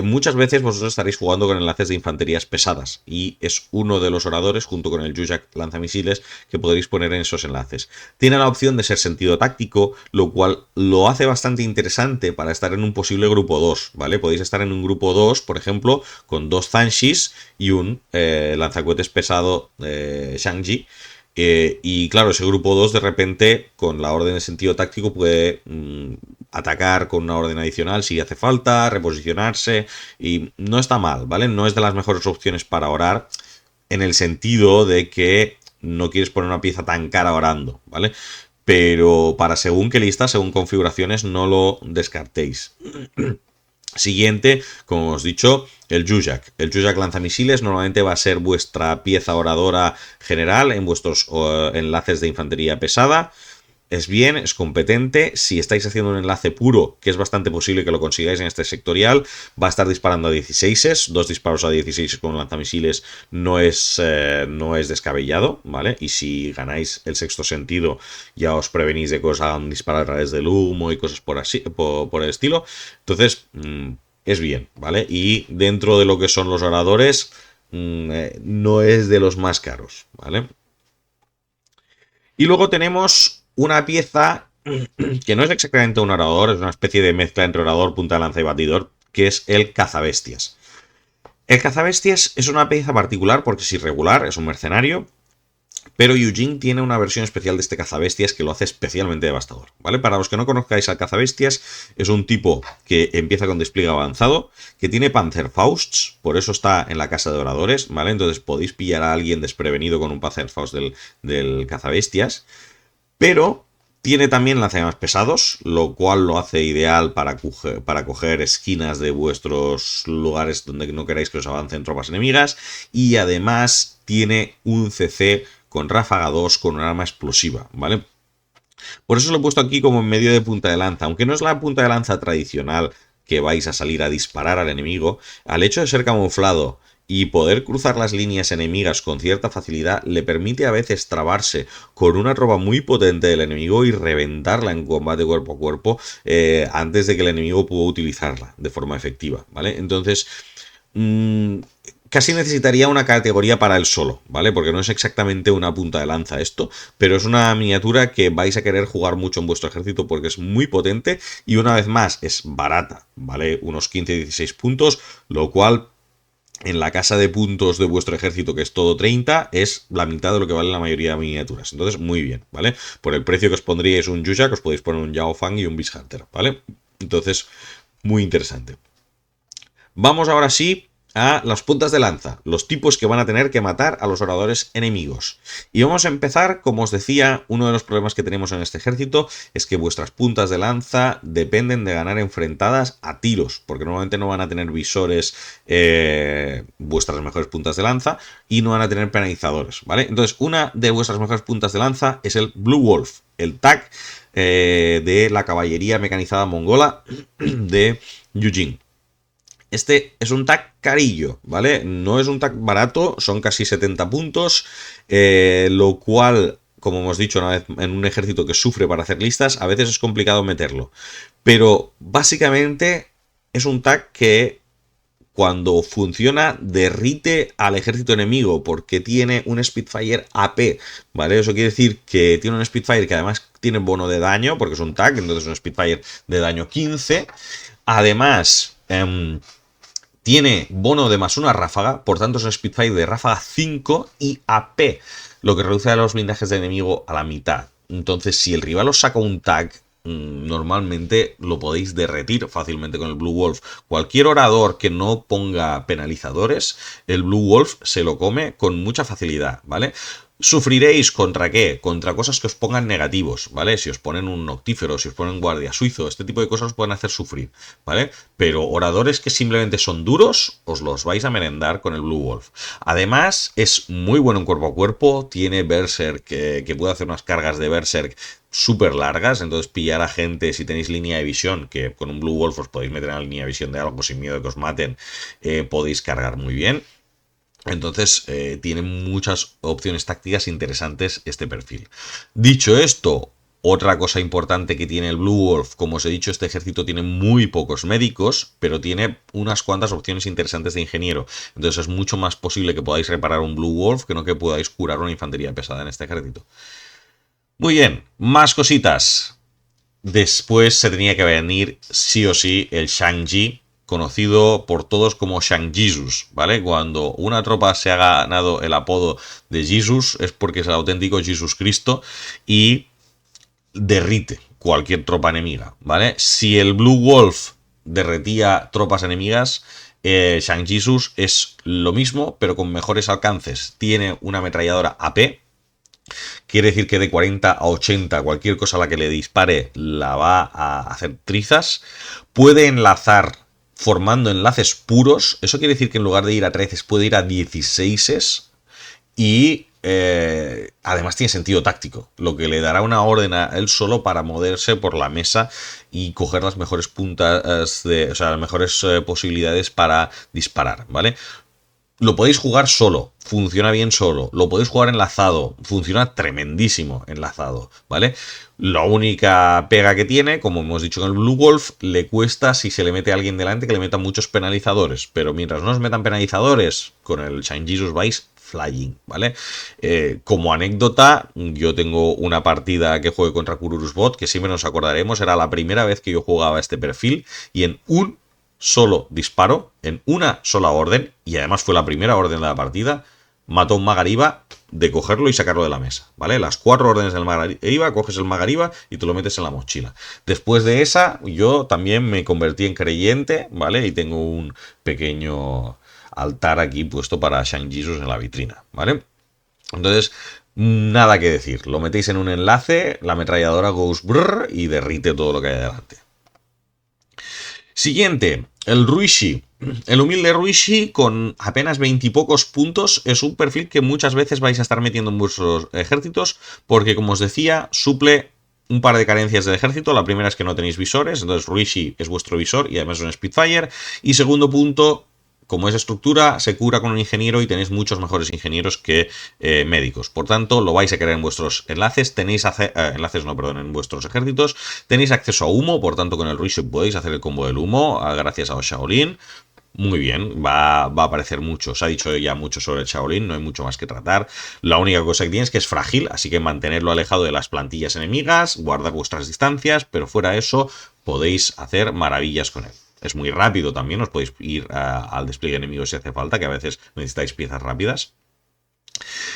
muchas veces vosotros estaréis jugando con enlaces de infanterías pesadas, y es uno de los oradores, junto con el Zhuzhak lanzamisiles, que podréis poner en esos enlaces. Tiene la opción de ser sentido táctico, lo cual lo hace bastante interesante para estar en un posible grupo 2, ¿vale? Podéis estar en un grupo 2, por ejemplo, con dos Zanshis y un lanzacohetes pesado Shang-Chi. Y claro, ese grupo 2 de repente, con la orden de sentido táctico, puede atacar con una orden adicional si hace falta, reposicionarse, y no está mal, ¿vale? No es de las mejores opciones para orar, en el sentido de que no quieres poner una pieza tan cara orando, ¿vale? Pero para según qué lista, según configuraciones, no lo descartéis. Siguiente, como os he dicho, el Zhuzhak. El Zhuzhak lanzamisiles normalmente va a ser vuestra pieza oradora general en vuestros enlaces de infantería pesada. Es bien, es competente. Si estáis haciendo un enlace puro, que es bastante posible que lo consigáis en este sectorial, va a estar disparando a 16, dos disparos a 16 con lanzamisiles no es descabellado, ¿vale? Y si ganáis el sexto sentido, ya os prevenís de que os hagan disparar a través del humo y cosas por el estilo. Entonces, es bien, ¿vale? Y dentro de lo que son los oradores, no es de los más caros, ¿vale? Y luego tenemos una pieza que no es exactamente un orador, es una especie de mezcla entre orador, punta de lanza y batidor, que es el cazabestias. El cazabestias es una pieza particular porque es irregular, es un mercenario, pero Eugene tiene una versión especial de este cazabestias que lo hace especialmente devastador, ¿vale? Para los que no conozcáis al cazabestias, es un tipo que empieza con despliegue avanzado, que tiene Panzerfausts, por eso está en la casa de oradores, ¿vale? Entonces podéis pillar a alguien desprevenido con un Panzerfaust del cazabestias, pero tiene también lanzallamas pesados, lo cual lo hace ideal para coger esquinas de vuestros lugares donde no queráis que os avancen tropas enemigas, y además tiene un CC con ráfaga 2 con un arma explosiva, ¿vale? Por eso lo he puesto aquí como en medio de punta de lanza, aunque no es la punta de lanza tradicional que vais a salir a disparar al enemigo, al hecho de ser camuflado y poder cruzar las líneas enemigas con cierta facilidad le permite a veces trabarse con una tropa muy potente del enemigo y reventarla en combate cuerpo a cuerpo antes de que el enemigo pueda utilizarla de forma efectiva, ¿vale? Entonces, casi necesitaría una categoría para él solo, ¿vale? Porque no es exactamente una punta de lanza esto, pero es una miniatura que vais a querer jugar mucho en vuestro ejército porque es muy potente y una vez más es barata, ¿vale? Unos 15-16 puntos, lo cual en la casa de puntos de vuestro ejército, que es todo 30, es la mitad de lo que vale la mayoría de miniaturas. Entonces, muy bien, ¿vale? Por el precio que os pondríais un Yuja, que os podéis poner un Yao Fang y un Beast Hunter, ¿vale? Entonces, muy interesante. Vamos ahora sí a las puntas de lanza, los tipos que van a tener que matar a los oradores enemigos. Y vamos a empezar, como os decía, uno de los problemas que tenemos en este ejército es que vuestras puntas de lanza dependen de ganar enfrentadas a tiros, porque normalmente no van a tener visores vuestras mejores puntas de lanza y no van a tener penalizadores, ¿vale? Entonces, una de vuestras mejores puntas de lanza es el Blue Wolf, el tag de la caballería mecanizada mongola de Yujin. Este es un tag carillo, ¿vale? No es un tag barato, son casi 70 puntos, lo cual, como hemos dicho una vez, en un ejército que sufre para hacer listas, a veces es complicado meterlo. Pero básicamente es un tag que cuando funciona derrite al ejército enemigo porque tiene un Spitfire AP, ¿vale? Eso quiere decir que tiene un Spitfire que además tiene bono de daño, porque es un tag, entonces es un Spitfire de daño 15. Además, tiene bono de +1 ráfaga, por tanto es un Spitfire de ráfaga 5 y AP, lo que reduce a los blindajes de enemigo a la mitad. Entonces, si el rival os saca un tag, normalmente lo podéis derretir fácilmente con el Blue Wolf. Cualquier orador que no ponga penalizadores, el Blue Wolf se lo come con mucha facilidad, ¿vale? Sufriréis contra qué? Contra cosas que os pongan negativos, ¿vale? Si os ponen un noctífero, si os ponen guardia suizo, este tipo de cosas os pueden hacer sufrir, ¿vale? Pero oradores que simplemente son duros, os los vais a merendar con el Blue Wolf. Además, es muy bueno en cuerpo a cuerpo, tiene Berserk, que puede hacer unas cargas de Berserk súper largas, entonces pillar a gente, si tenéis línea de visión, que con un Blue Wolf os podéis meter en la línea de visión de algo sin miedo de que os maten, podéis cargar muy bien. Entonces, tiene muchas opciones tácticas interesantes este perfil. Dicho esto, otra cosa importante que tiene el Blue Wolf, como os he dicho, este ejército tiene muy pocos médicos, pero tiene unas cuantas opciones interesantes de ingeniero. Entonces es mucho más posible que podáis reparar un Blue Wolf que no que podáis curar una infantería pesada en este ejército. Muy bien, más cositas. Después se tenía que venir sí o sí el Shang-Chi, conocido por todos como Shang Jesus, ¿vale? Cuando una tropa se ha ganado el apodo de Jesus es porque es el auténtico Jesus Cristo y derrite cualquier tropa enemiga, ¿vale? Si el Blue Wolf derretía tropas enemigas, Shang Jesus es lo mismo, pero con mejores alcances. Tiene una ametralladora AP, quiere decir que de 40 a 80 cualquier cosa a la que le dispare la va a hacer trizas. Puede enlazar formando enlaces puros. Eso quiere decir que en lugar de ir a 13 puede ir a 16 y además tiene sentido táctico, lo que le dará una orden a él solo para moverse por la mesa y coger las mejores puntas, o sea, las mejores posibilidades para disparar, ¿vale? Lo podéis jugar solo, funciona bien solo. Lo podéis jugar enlazado, funciona tremendísimo enlazado, ¿vale? La única pega que tiene, como hemos dicho con el Blue Wolf, le cuesta si se le mete a alguien delante que le metan muchos penalizadores. Pero mientras no os metan penalizadores, con el Shang Jesus vais flying, ¿vale? Como anécdota, yo tengo una partida que jugué contra Kururus Bot, que siempre nos acordaremos, era la primera vez que yo jugaba este perfil y en un solo disparo, en una sola orden, y además fue la primera orden de la partida, mató un Magariba de cogerlo y sacarlo de la mesa, ¿vale? Las 4 órdenes del Magariba, coges el Magariba y te lo metes en la mochila. Después de esa, yo también me convertí en creyente, ¿vale? Y tengo un pequeño altar aquí puesto para Shang Jesus en la vitrina, ¿vale? Entonces, nada que decir. Lo metéis en un enlace, la ametralladora goes brrr y derrite todo lo que hay delante. Siguiente, el Ruishi. El humilde Ruishi, con apenas 20 y pocos puntos, es un perfil que muchas veces vais a estar metiendo en vuestros ejércitos, porque como os decía, suple un par de carencias del ejército. La primera es que no tenéis visores, entonces Ruishi es vuestro visor y además es un Spitfire. Y segundo punto, como es estructura, se cura con un ingeniero y tenéis muchos mejores ingenieros que médicos. Por tanto, lo vais a querer en vuestros enlaces. Tenéis en vuestros ejércitos. Tenéis acceso a humo, por tanto, con el Ruishi podéis hacer el combo del humo gracias a Shaolin. Muy bien, va a aparecer mucho. Se ha dicho ya mucho sobre el Shaolin, no hay mucho más que tratar. La única cosa que tiene es que es frágil, así que mantenerlo alejado de las plantillas enemigas, guardar vuestras distancias, pero fuera de eso podéis hacer maravillas con él. Es muy rápido también, os podéis ir al despliegue enemigo si hace falta, que a veces necesitáis piezas rápidas.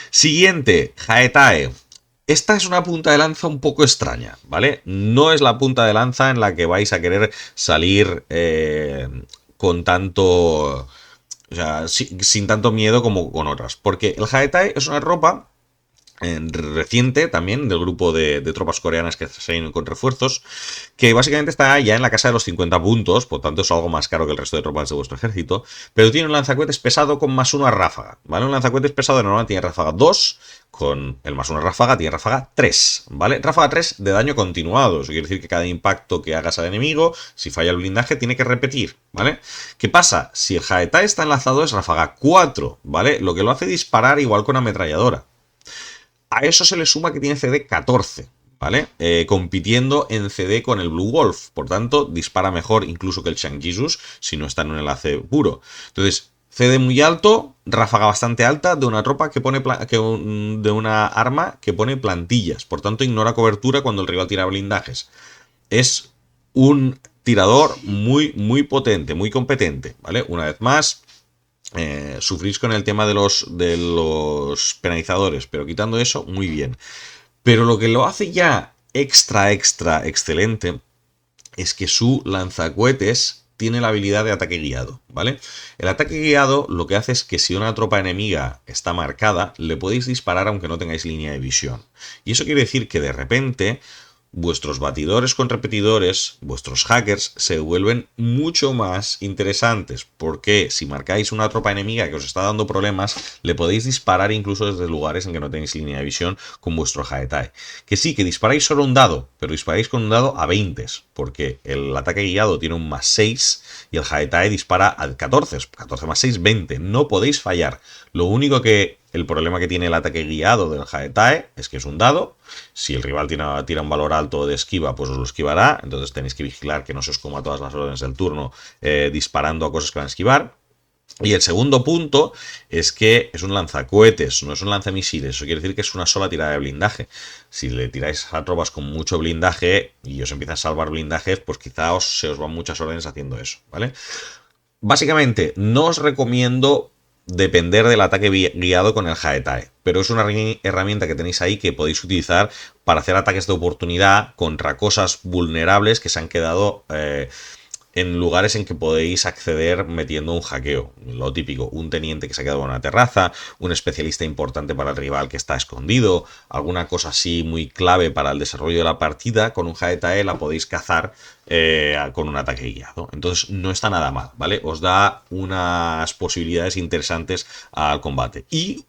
Siguiente, Haetae. Esta es una punta de lanza un poco extraña, ¿vale? No es la punta de lanza en la que vais a querer salir con tanto... O sea, sin tanto miedo como con otras. Porque el Haetae es una ropa reciente también del grupo de tropas coreanas que se han ido con refuerzos, que básicamente está ya en la casa de los 50 puntos, por tanto es algo más caro que el resto de tropas de vuestro ejército, pero tiene un lanzacohetes pesado con +1 a ráfaga, ¿vale? Un lanzacohetes pesado de normal tiene ráfaga 2, con el +1 a ráfaga tiene ráfaga 3, ¿vale? Ráfaga 3 de daño continuado, eso quiere decir que cada impacto que hagas al enemigo, si falla el blindaje, tiene que repetir, ¿vale? ¿Qué pasa? Si el Haetae está enlazado es ráfaga 4, ¿vale? Lo que lo hace disparar igual con ametralladora. A eso se le suma que tiene CD 14, ¿vale? Compitiendo en CD con el Blue Wolf. Por tanto, dispara mejor incluso que el Shang Jesus si no está en un enlace puro. Entonces, CD muy alto, ráfaga bastante alta de una tropa que pone de una arma que pone plantillas. Por tanto, ignora cobertura cuando el rival tira blindajes. Es un tirador muy, muy potente, muy competente, ¿vale? Una vez más, sufrís con el tema de los penalizadores, pero quitando eso, muy bien. Pero lo que lo hace ya extra excelente es que su lanzacohetes tiene la habilidad de ataque guiado, ¿vale? El ataque guiado lo que hace es que si una tropa enemiga está marcada, le podéis disparar aunque no tengáis línea de visión. Y eso quiere decir que de repente vuestros batidores con repetidores, vuestros hackers, se vuelven mucho más interesantes, porque si marcáis una tropa enemiga que os está dando problemas, le podéis disparar incluso desde lugares en que no tenéis línea de visión con vuestro Haetae. Que sí, que disparáis solo un dado, pero disparáis con un dado a 20, porque el ataque guiado tiene un +6 y el Haetae dispara a 14, 14 más 6, 20. No podéis fallar. Lo único que el problema que tiene el ataque guiado del Haetae es que es un dado. Si el rival tira un valor alto de esquiva, pues os lo esquivará. Entonces tenéis que vigilar que no se os coma todas las órdenes del turno disparando a cosas que van a esquivar. Y el segundo punto es que es un lanzacohetes, no es un lanzamisiles. Eso quiere decir que es una sola tirada de blindaje. Si le tiráis a tropas con mucho blindaje y os empiezan a salvar blindajes, pues quizá se os van muchas órdenes haciendo eso, ¿vale? Básicamente, no os recomiendo depender del ataque guiado con el Haetae, pero es una herramienta que tenéis ahí que podéis utilizar para hacer ataques de oportunidad contra cosas vulnerables que se han quedado en lugares en que podéis acceder metiendo un hackeo. Lo típico, un teniente que se ha quedado en una terraza, un especialista importante para el rival que está escondido, alguna cosa así muy clave para el desarrollo de la partida, con un Haetae la podéis cazar con un ataque guiado. Entonces no está nada mal, ¿vale? Os da unas posibilidades interesantes al combate. Y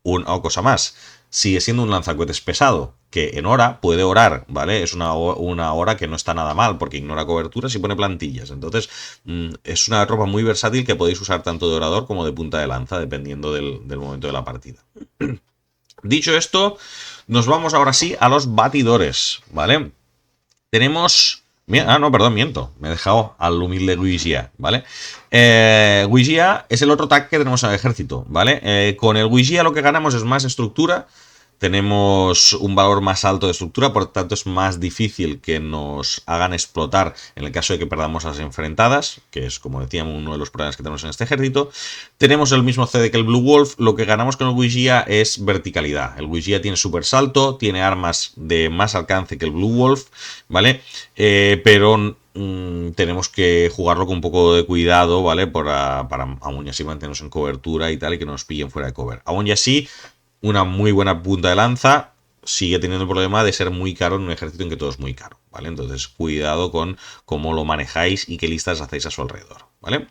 una cosa más, sigue siendo un lanzacohetes pesado, que en hora puede orar, ¿vale? Es una hora que no está nada mal, porque ignora coberturas y pone plantillas. Entonces, es una tropa muy versátil que podéis usar tanto de orador como de punta de lanza, dependiendo del momento de la partida. Dicho esto, nos vamos ahora sí a los batidores, ¿vale? Tenemos... no, perdón, miento. Me he dejado al humilde Guijia, ¿vale? Guijia es el otro tag que tenemos en el ejército, ¿vale? Con el Guijia lo que ganamos es más estructura. Tenemos un valor más alto de estructura, por lo tanto es más difícil que nos hagan explotar en el caso de que perdamos las enfrentadas, que es, como decíamos, uno de los problemas que tenemos en este ejército. Tenemos el mismo CD que el Blue Wolf. Lo que ganamos con el Guijia es verticalidad. El Guijia tiene super salto, tiene armas de más alcance que el Blue Wolf, ¿vale? Pero tenemos que jugarlo con un poco de cuidado, ¿vale? Para aún así mantenernos en cobertura y tal, y que no nos pillen fuera de cover. Aún así, una muy buena punta de lanza, sigue teniendo el problema de ser muy caro en un ejército en que todo es muy caro, ¿vale? Entonces, cuidado con cómo lo manejáis y qué listas hacéis a su alrededor, ¿vale?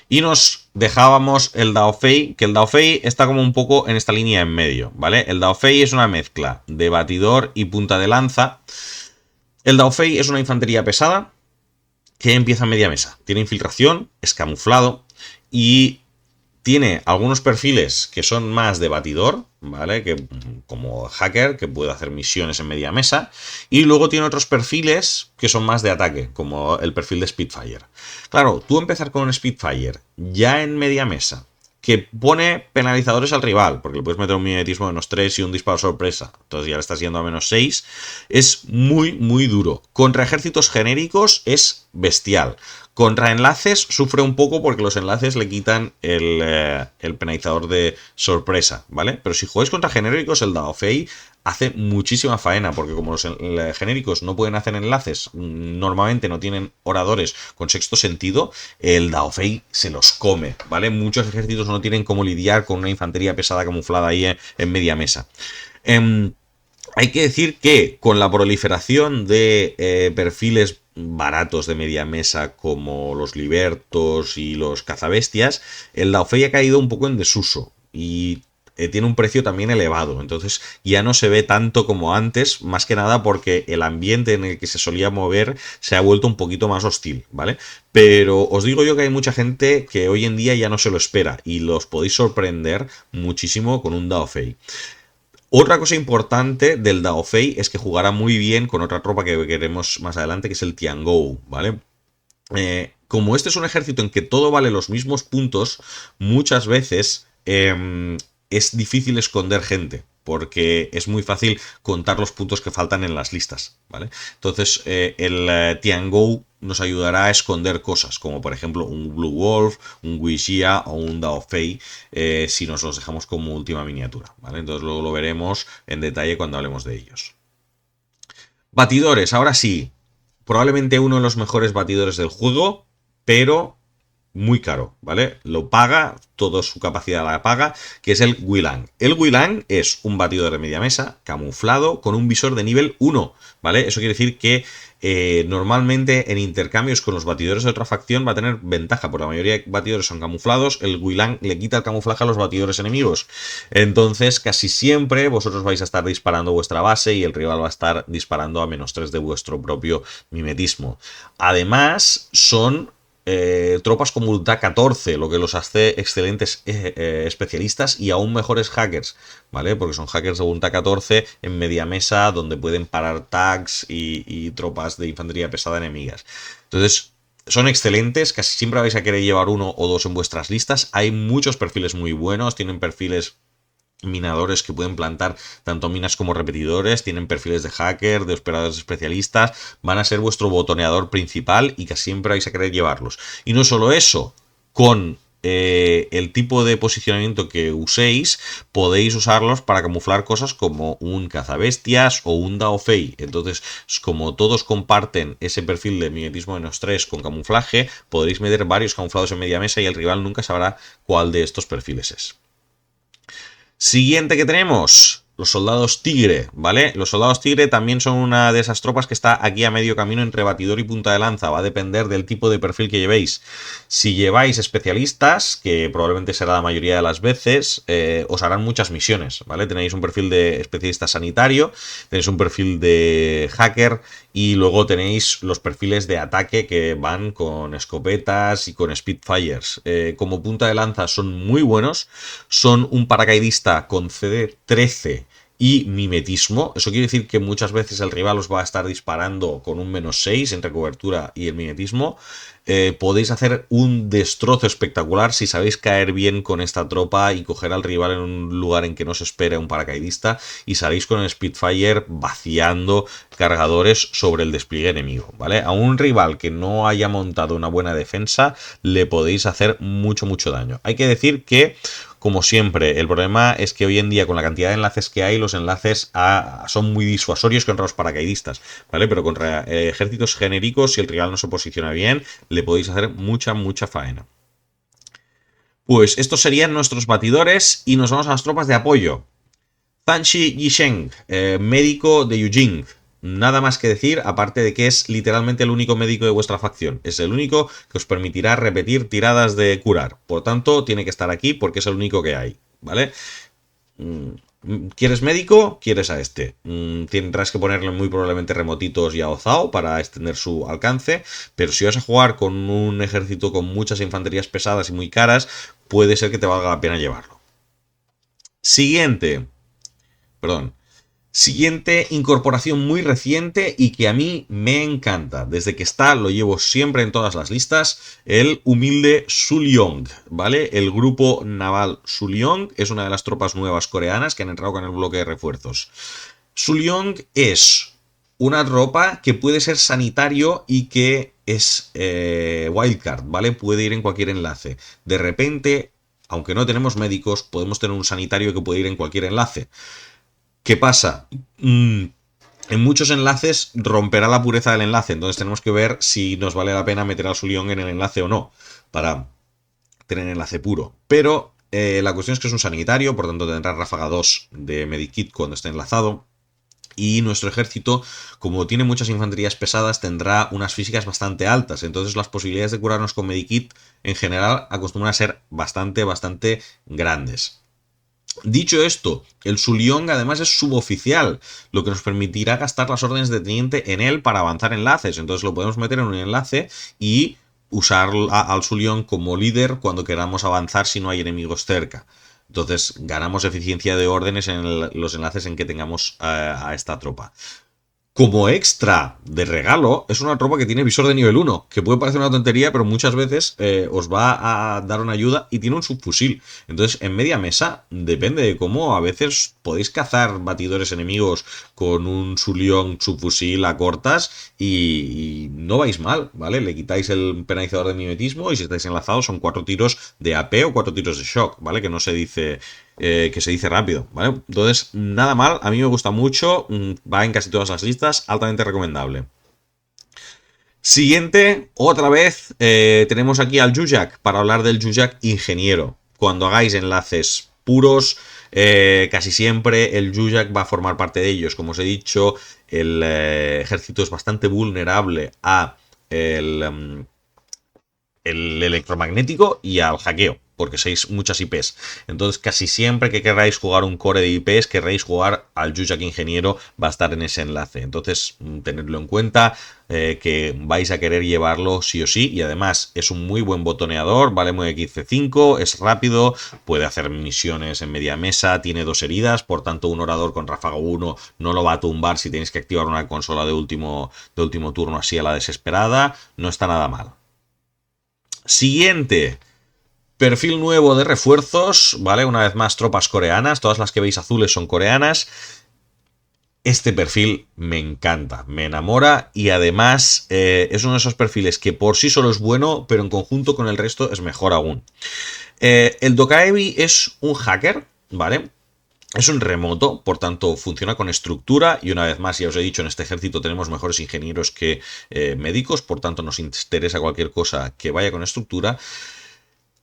Y nos dejábamos el Dao Fei, que el Dao Fei está como un poco en esta línea en medio, ¿vale? El Dao Fei es una mezcla de batidor y punta de lanza. El Dao Fei es una infantería pesada que empieza en media mesa. Tiene infiltración, es camuflado y tiene algunos perfiles que son más de batidor, ¿vale? Que, como hacker, que puede hacer misiones en media mesa. Y luego tiene otros perfiles que son más de ataque, como el perfil de Spitfire. Claro, tú empezar con un Spitfire ya en media mesa, que pone penalizadores al rival, porque le puedes meter un mimetismo de -3 y un disparo sorpresa, entonces ya le estás yendo a -6, es muy, muy duro. Contra ejércitos genéricos es bestial. Contra enlaces sufre un poco porque los enlaces le quitan el penalizador de sorpresa, ¿vale? Pero si jugáis contra genéricos, el Dao Fei hace muchísima faena, porque como los genéricos no pueden hacer enlaces, normalmente no tienen oradores con sexto sentido, el Dao Fei se los come, ¿vale? Muchos ejércitos no tienen cómo lidiar con una infantería pesada camuflada ahí en media mesa. Hay que decir que con la proliferación de perfiles baratos de media mesa como los libertos y los cazabestias, el Dao Fei ha caído un poco en desuso y tiene un precio también elevado, entonces ya no se ve tanto como antes, más que nada porque el ambiente en el que se solía mover se ha vuelto un poquito más hostil, ¿vale? Pero os digo yo que hay mucha gente que hoy en día ya no se lo espera y los podéis sorprender muchísimo con un Dao Fei. Otra cosa importante del Dao Fei es que jugará muy bien con otra tropa que veremos más adelante, que es el Tiangou, ¿vale? Como este es un ejército en que todo vale los mismos puntos, muchas veces es difícil esconder gente, porque es muy fácil contar los puntos que faltan en las listas, ¿vale? Entonces el Tiangou nos ayudará a esconder cosas, como por ejemplo un Blue Wolf, un Wuxia o un Dao Fei, si nos los dejamos como última miniatura, ¿vale? Entonces luego lo veremos en detalle cuando hablemos de ellos. Batidores, ahora sí, probablemente uno de los mejores batidores del juego, pero muy caro, ¿vale? Lo paga, toda su capacidad la paga, que es el Guilang. El Guilang es un batidor de media mesa, camuflado, con un visor de nivel 1, ¿vale? Eso quiere decir que normalmente en intercambios con los batidores de otra facción va a tener ventaja, porque la mayoría de batidores son camuflados, el Guilang le quita el camuflaje a los batidores enemigos. Entonces, casi siempre vosotros vais a estar disparando vuestra base y el rival va a estar disparando a -3 de vuestro propio mimetismo. Además, son tropas con voluntad 14, lo que los hace excelentes especialistas y aún mejores hackers, ¿vale? Porque son hackers de voluntad 14 en media mesa donde pueden parar tags y tropas de infantería pesada enemigas. Entonces, son excelentes, casi siempre vais a querer llevar uno o dos en vuestras listas. Hay muchos perfiles muy buenos, tienen perfiles minadores que pueden plantar tanto minas como repetidores, tienen perfiles de hacker, de operadores especialistas, van a ser vuestro botoneador principal y casi siempre vais a querer llevarlos. Y no solo eso, con el tipo de posicionamiento que uséis, podéis usarlos para camuflar cosas como un cazabestias o un Dao Fei. Entonces, como todos comparten ese perfil de mimetismo -3 con camuflaje, podréis meter varios camuflados en media mesa y el rival nunca sabrá cuál de estos perfiles es. Siguiente que tenemos, los soldados tigre, ¿vale? Los soldados tigre también son una de esas tropas que está aquí a medio camino entre batidor y punta de lanza. Va a depender del tipo de perfil que llevéis. Si lleváis especialistas, que probablemente será la mayoría de las veces, os harán muchas misiones, ¿vale? Tenéis un perfil de especialista sanitario, tenéis un perfil de hacker y luego tenéis los perfiles de ataque que van con escopetas y con Spitfires. Como punta de lanza son muy buenos, son un paracaidista con CD13 y mimetismo. Eso quiere decir que muchas veces el rival os va a estar disparando con un -6 entre cobertura y el mimetismo. Podéis hacer un destrozo espectacular si sabéis caer bien con esta tropa y coger al rival en un lugar en que no se espere un paracaidista y salís con el Spitfire vaciando cargadores sobre el despliegue enemigo, ¿vale? A un rival que no haya montado una buena defensa le podéis hacer mucho daño. Hay que decir que, como siempre, el problema es que hoy en día con la cantidad de enlaces que hay, los enlaces son muy disuasorios contra los paracaidistas, ¿vale? Pero contra ejércitos genéricos, si el rival no se posiciona bien, le podéis hacer mucha faena. Pues estos serían nuestros batidores y nos vamos a las tropas de apoyo. Zanshi Yisheng, médico de Yujing. nada más que decir, aparte de que es literalmente el único médico de vuestra facción. Es el único que os permitirá repetir tiradas de curar. Por tanto, tiene que estar aquí porque es el único que hay, ¿vale? ¿Quieres médico? Quieres a este. Tendrás que ponerle muy probablemente remotitos y a Ozao para extender su alcance, pero si vas a jugar con un ejército con muchas infanterías pesadas y muy caras, puede ser que te valga la pena llevarlo. Siguiente. Perdón. Siguiente incorporación muy reciente y que a mí me encanta. Desde que está, lo llevo siempre en todas las listas, el humilde Sulyong, ¿vale? El grupo naval Sulyong es una de las tropas nuevas coreanas que han entrado con el bloque de refuerzos. Sulyong es una tropa que puede ser sanitario y que es wildcard, ¿vale? Puede ir en cualquier enlace. De repente, aunque no tenemos médicos, podemos tener un sanitario que puede ir en cualquier enlace. ¿Qué pasa? En muchos enlaces romperá la pureza del enlace, entonces tenemos que ver si nos vale la pena meter al Sulyong en el enlace o no, para tener enlace puro. Pero la cuestión es que es un sanitario, por tanto tendrá ráfaga 2 de Medikit cuando esté enlazado. Y nuestro ejército, como tiene muchas infanterías pesadas, tendrá unas físicas bastante altas. Entonces las posibilidades de curarnos con Medikit en general acostumbran a ser bastante grandes. Dicho esto, el Sulyong además es suboficial, lo que nos permitirá gastar las órdenes de teniente en él para avanzar enlaces. Entonces lo podemos meter en un enlace y usar al Sulyong como líder cuando queramos avanzar si no hay enemigos cerca. Entonces ganamos eficiencia de órdenes en los enlaces en que tengamos a esta tropa. Como extra de regalo, es una tropa que tiene visor de nivel 1, que puede parecer una tontería, pero muchas veces os va a dar una ayuda y tiene un subfusil. Entonces, en media mesa, depende de cómo, a veces podéis cazar batidores enemigos con un Sulyong subfusil a cortas y no vais mal, ¿vale? Le quitáis el penalizador de mimetismo y si estáis enlazados son 4 tiros de AP o 4 tiros de shock, ¿vale? Que no se dice... que se dice rápido, ¿vale? Entonces, nada mal, a mí me gusta mucho, va en casi todas las listas, altamente recomendable. Siguiente, otra vez, tenemos aquí al Jujak, para hablar del Jujak ingeniero. Cuando hagáis enlaces puros, casi siempre el Jujak va a formar parte de ellos. Como os he dicho, el ejército es bastante vulnerable a el electromagnético y al hackeo, porque sois muchas IPs. Entonces, casi siempre que queráis jugar un core de IPs, querréis jugar al Jujak ingeniero, va a estar en ese enlace. Entonces, tenedlo en cuenta, que vais a querer llevarlo sí o sí. Y además, es un muy buen botoneador, vale muy XC5, es rápido, puede hacer misiones en media mesa, tiene 2 heridas, por tanto, un orador con ráfaga 1 no lo va a tumbar si tenéis que activar una consola de último turno así a la desesperada. No está nada mal. Siguiente. Perfil nuevo de refuerzos, ¿vale? Una vez más, tropas coreanas. Todas las que veis azules son coreanas. Este perfil me encanta, me enamora y además es uno de esos perfiles que por sí solo es bueno, pero en conjunto con el resto es mejor aún. El Dokaebi es un hacker, ¿vale? Es un remoto, por tanto funciona con estructura y una vez más, ya os he dicho, en este ejército tenemos mejores ingenieros que médicos, por tanto nos interesa cualquier cosa que vaya con estructura.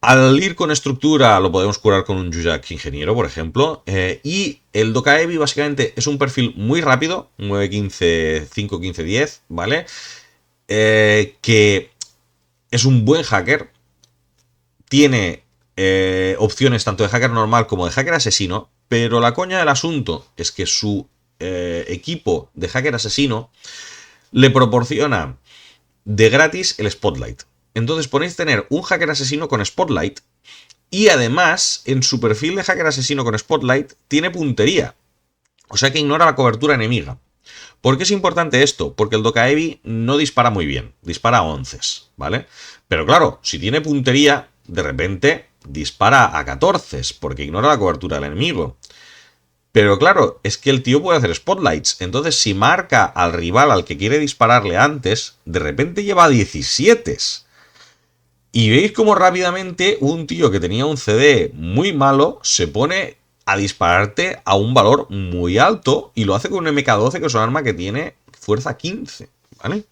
Al ir con estructura lo podemos curar con un Jujak ingeniero, por ejemplo. Y el Dokaebi básicamente es un perfil muy rápido, 9-15, 5-15-10, ¿vale? Que es un buen hacker. Tiene opciones tanto de hacker normal como de hacker asesino. Pero la coña del asunto es que su equipo de hacker asesino le proporciona de gratis el Spotlight. Entonces podéis tener un hacker asesino con Spotlight y además en su perfil de hacker asesino con Spotlight tiene puntería. O sea que ignora la cobertura enemiga. ¿Por qué es importante esto? Porque el Dokaebi no dispara muy bien, dispara a 11, ¿vale? Pero claro, si tiene puntería, de repente dispara a 14, porque ignora la cobertura del enemigo. Pero claro, es que el tío puede hacer spotlights. Entonces, si marca al rival al que quiere dispararle antes, de repente lleva 17. Y veis cómo rápidamente un tío que tenía un CD muy malo se pone a dispararte a un valor muy alto y lo hace con un MK12, que es un arma que tiene fuerza 15, ¿vale?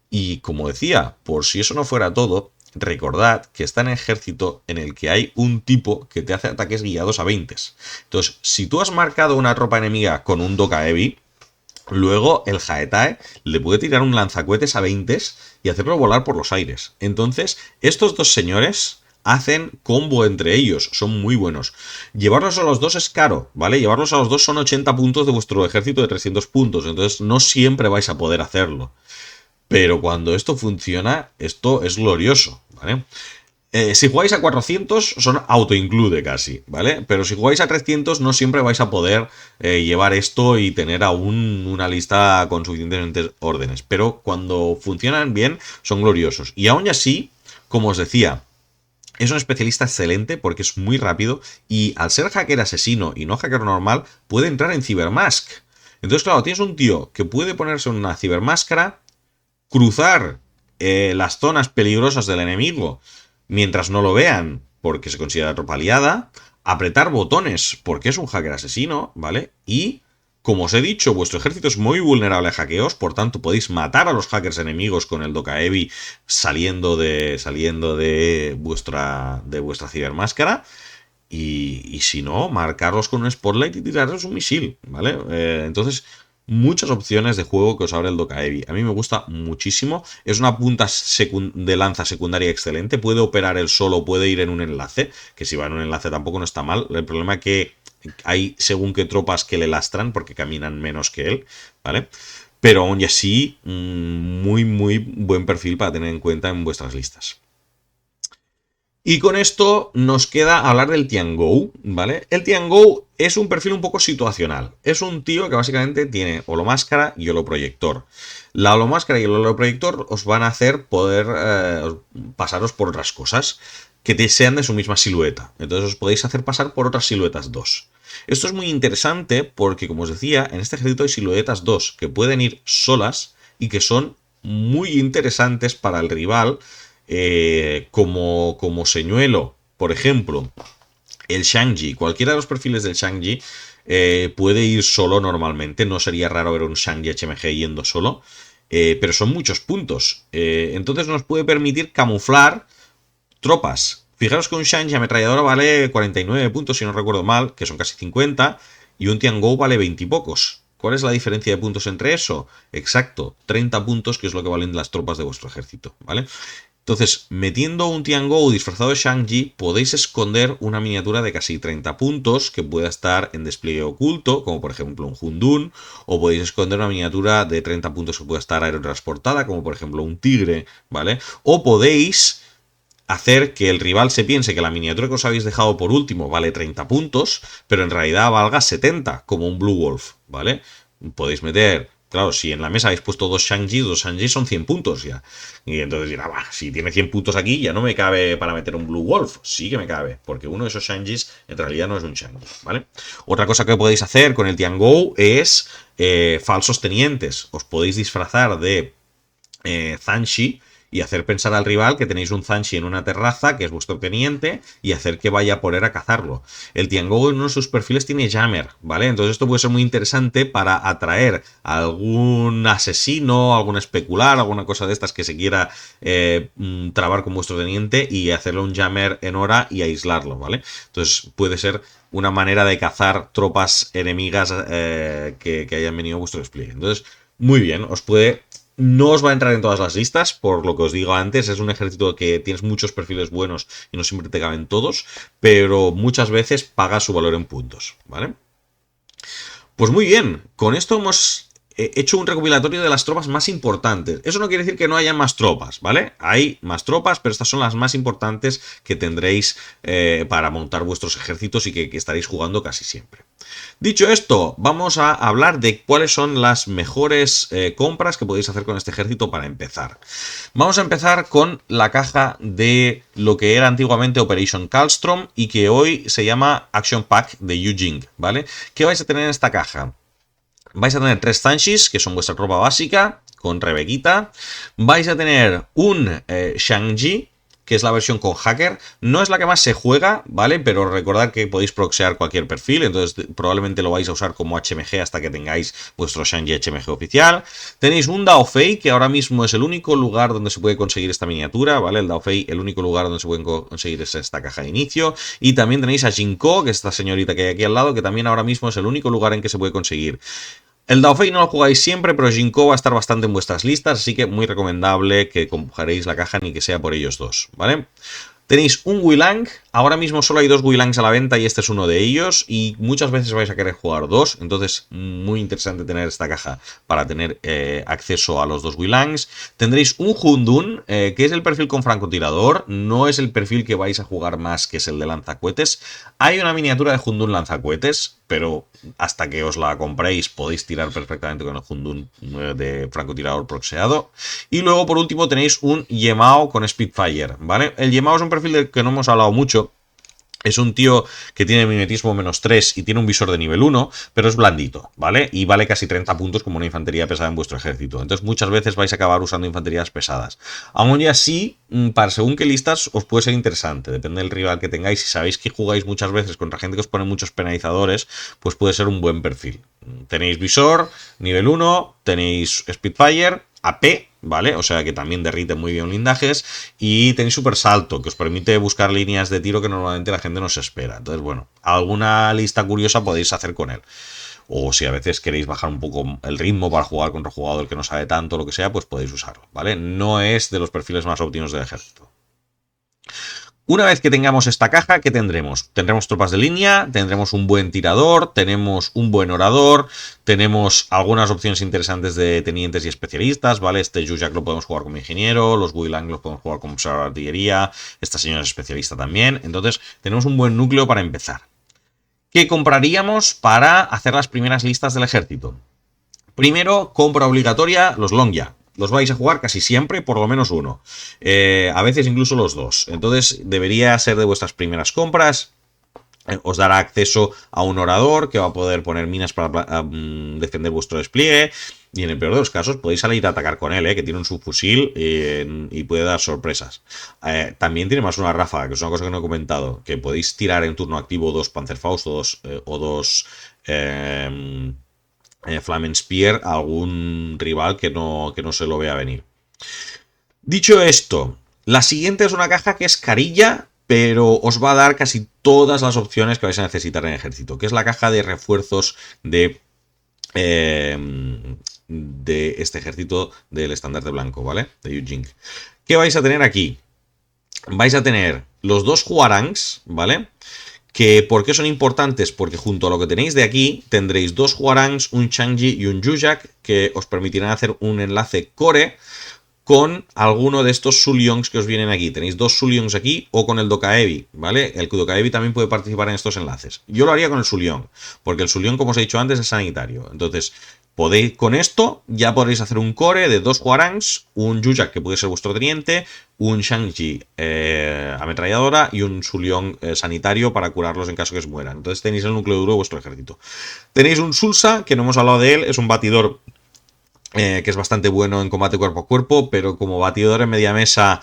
Y como decía, por si eso no fuera todo, recordad que está en ejército en el que hay un tipo que te hace ataques guiados a 20. Entonces, si tú has marcado una tropa enemiga con un Dokaebi, Luego el Haetae le puede tirar un lanzacohetes a 20 y hacerlo volar por los aires. Entonces, estos dos señores hacen combo entre ellos, son muy buenos. Llevarlos a los dos es caro, ¿vale? Llevarlos a los dos son 80 puntos de vuestro ejército de 300 puntos, entonces no siempre vais a poder hacerlo. Pero cuando esto funciona, esto es glorioso, ¿vale? Si jugáis a 400 son auto-include casi, ¿vale? Pero si jugáis a 300 no siempre vais a poder llevar esto y tener aún una lista con suficientes órdenes. Pero cuando funcionan bien son gloriosos. Y aún así, como os decía, es un especialista excelente porque es muy rápido y al ser hacker asesino y no hacker normal puede entrar en Cybermask. Entonces claro, tienes un tío que puede ponerse una cibermáscara, cruzar las zonas peligrosas del enemigo mientras no lo vean, porque se considera tropa aliada, apretar botones, porque es un hacker asesino, ¿vale? Y, como os he dicho, vuestro ejército es muy vulnerable a hackeos, por tanto podéis matar a los hackers enemigos con el Dokaebi saliendo de vuestra cibermáscara. Y si no, marcarlos con un spotlight y tirarles un misil, ¿vale? Entonces, muchas opciones de juego que os abre el Dokaebi. A mí me gusta muchísimo. Es una punta de lanza secundaria excelente. Puede operar él solo, puede ir en un enlace, que si va en un enlace tampoco no está mal. El problema es que hay según qué tropas que le lastran porque caminan menos que él, ¿vale? Pero aún así, muy, muy buen perfil para tener en cuenta en vuestras listas. Y con esto nos queda hablar del Tiangou, ¿vale? El Tiangou es un perfil un poco situacional. Es un tío que básicamente tiene holomáscara y holoproyector. La holomáscara y el holoproyector os van a hacer poder pasaros por otras cosas que sean de su misma silueta. Entonces os podéis hacer pasar por otras siluetas 2. Esto es muy interesante porque, como os decía, en este ejército hay siluetas 2 que pueden ir solas y que son muy interesantes para el rival. Como señuelo, por ejemplo, el Shang-Chi, cualquiera de los perfiles del Shang-Chi puede ir solo normalmente, no sería raro ver un Shang-Chi HMG yendo solo, pero son muchos puntos, entonces nos puede permitir camuflar tropas. Fijaros que un Shang-Chi ametralladora vale 49 puntos, si no recuerdo mal, que son casi 50, y un Tiangou vale 20 y pocos. ¿Cuál es la diferencia de puntos entre eso? Exacto, 30 puntos, que es lo que valen las tropas de vuestro ejército, ¿vale? Entonces, metiendo un Tiangou disfrazado de Shang-Chi, podéis esconder una miniatura de casi 30 puntos que pueda estar en despliegue oculto, como por ejemplo un Hundun, o podéis esconder una miniatura de 30 puntos que pueda estar aerotransportada, como por ejemplo un Tigre, ¿vale? O podéis hacer que el rival se piense que la miniatura que os habéis dejado por último vale 30 puntos, pero en realidad valga 70, como un Blue Wolf, ¿vale? Podéis meter. Claro, si en la mesa habéis puesto dos Shang-Chi son 100 puntos ya. Y entonces dirá, si tiene 100 puntos aquí, ya no me cabe para meter un Blue Wolf. Sí que me cabe, porque uno de esos Shang-Chis en realidad no es un Shang-Chi, ¿vale? Otra cosa que podéis hacer con el Tiangou es falsos tenientes. Os podéis disfrazar de Zanshi y hacer pensar al rival que tenéis un Zanshi en una terraza, que es vuestro teniente, y hacer que vaya por él a cazarlo. El Tiangou en uno de sus perfiles tiene Jammer, ¿vale? Entonces esto puede ser muy interesante para atraer a algún asesino, algún especular, alguna cosa de estas que se quiera trabar con vuestro teniente y hacerle un Jammer en hora y aislarlo, ¿vale? Entonces puede ser una manera de cazar tropas enemigas que hayan venido a vuestro despliegue. Entonces, muy bien, no os va a entrar en todas las listas, por lo que os digo antes, es un ejército que tienes muchos perfiles buenos y no siempre te caben todos, pero muchas veces paga su valor en puntos, ¿vale? Pues muy bien, con esto hemos hecho un recopilatorio de las tropas más importantes. Eso no quiere decir que no haya más tropas, ¿vale? Hay más tropas, pero estas son las más importantes que tendréis para montar vuestros ejércitos y que estaréis jugando casi siempre. Dicho esto, vamos a hablar de cuáles son las mejores compras que podéis hacer con este ejército para empezar. Vamos a empezar con la caja de lo que era antiguamente Operation Kallstrom y que hoy se llama Action Pack de Yu Jing, ¿vale? ¿Qué vais a tener en esta caja? Vais a tener 3 Zanshis, que son vuestra tropa básica, con Rebequita. Vais a tener un Shang-Chi, que es la versión con hacker. No es la que más se juega, ¿vale? Pero recordad que podéis proxear cualquier perfil, entonces probablemente lo vais a usar como HMG hasta que tengáis vuestro Shang-Chi HMG oficial. Tenéis un Dao Fei, que ahora mismo es el único lugar donde se puede conseguir esta miniatura, ¿vale? El Dao Fei, el único lugar donde se puede conseguir es esta caja de inicio. Y también tenéis a Jinko, que es esta señorita que hay aquí al lado, que también ahora mismo es el único lugar en que se puede conseguir. El Dao Fei no lo jugáis siempre, pero Jinko va a estar bastante en vuestras listas, así que muy recomendable que cojaréis la caja ni que sea por ellos dos, ¿vale? Tenéis un Wheelang, ahora mismo solo hay dos Wheelangs a la venta y este es uno de ellos, y muchas veces vais a querer jugar dos, entonces muy interesante tener esta caja para tener acceso a los dos Wheelangs. Tendréis un Hundun, que es el perfil con francotirador, no es el perfil que vais a jugar más, que es el de lanzacohetes. Hay una miniatura de Hundun lanzacohetes, pero hasta que os la compréis podéis tirar perfectamente con el Hundun de francotirador proxeado. Y luego por último tenéis un Yemao con Spitfire, ¿vale? El Yemao es un perfil del que no hemos hablado mucho. Es un tío que tiene mimetismo -3 y tiene un visor de nivel 1, pero es blandito, ¿vale? Y vale casi 30 puntos como una infantería pesada en vuestro ejército. Entonces muchas veces vais a acabar usando infanterías pesadas. Aún y así, para según qué listas os puede ser interesante. Depende del rival que tengáis. Si sabéis que jugáis muchas veces contra gente que os pone muchos penalizadores, pues puede ser un buen perfil. Tenéis visor, nivel 1, tenéis Spitfire, AP, ¿vale? O sea que también derrite muy bien blindajes. Y tenéis super salto, que os permite buscar líneas de tiro que normalmente la gente no se espera. Entonces, bueno, alguna lista curiosa podéis hacer con él. O si a veces queréis bajar un poco el ritmo para jugar contra un jugador que no sabe tanto, lo que sea, pues podéis usarlo, ¿vale? No es de los perfiles más óptimos del ejército. Una vez que tengamos esta caja, ¿qué tendremos? Tendremos tropas de línea, tendremos un buen tirador, tenemos un buen orador, tenemos algunas opciones interesantes de tenientes y especialistas, ¿vale? Este Zhuzhak lo podemos jugar como ingeniero, los Wheelang los podemos jugar como observador de artillería, esta señora es especialista también, entonces tenemos un buen núcleo para empezar. ¿Qué compraríamos para hacer las primeras listas del ejército? Primero, compra obligatoria, los Longya. Los vais a jugar casi siempre, por lo menos uno. A veces incluso los dos. Entonces debería ser de vuestras primeras compras. Os dará acceso a un orador que va a poder poner minas para defender vuestro despliegue. Y en el peor de los casos podéis salir a atacar con él, que tiene un subfusil y puede dar sorpresas. También tiene más una ráfaga, que es una cosa que no he comentado. Que podéis tirar en turno activo dos Panzerfaust o dos Flamen Spear a algún rival que no se lo vea venir. Dicho esto, la siguiente es una caja que es carilla, pero os va a dar casi todas las opciones que vais a necesitar en el ejército, que es la caja de refuerzos de este ejército del estandarte blanco, ¿vale? De Yujing. ¿Qué vais a tener aquí? Vais a tener los dos Huarangs, ¿vale? ¿Por qué son importantes? Porque junto a lo que tenéis de aquí tendréis dos Huarangs, un Changji y un Zhuzhak que os permitirán hacer un enlace core con alguno de estos Sulyongs que os vienen aquí. Tenéis dos Sulyongs aquí o con el Dokaebi, ¿vale? El Dokaebi también puede participar en estos enlaces. Yo lo haría con el Sulyong, porque el Sulyong, como os he dicho antes, es sanitario. Entonces, podéis, con esto ya podréis hacer un core de dos Huarangs, un Zhuzhak que puede ser vuestro teniente, un Shang-Chi ametralladora y un Sulyong sanitario para curarlos en caso que se mueran. Entonces tenéis el núcleo duro de vuestro ejército. Tenéis un Sulsa, que no hemos hablado de él, es un batidor que es bastante bueno en combate cuerpo a cuerpo, pero como batidor en media mesa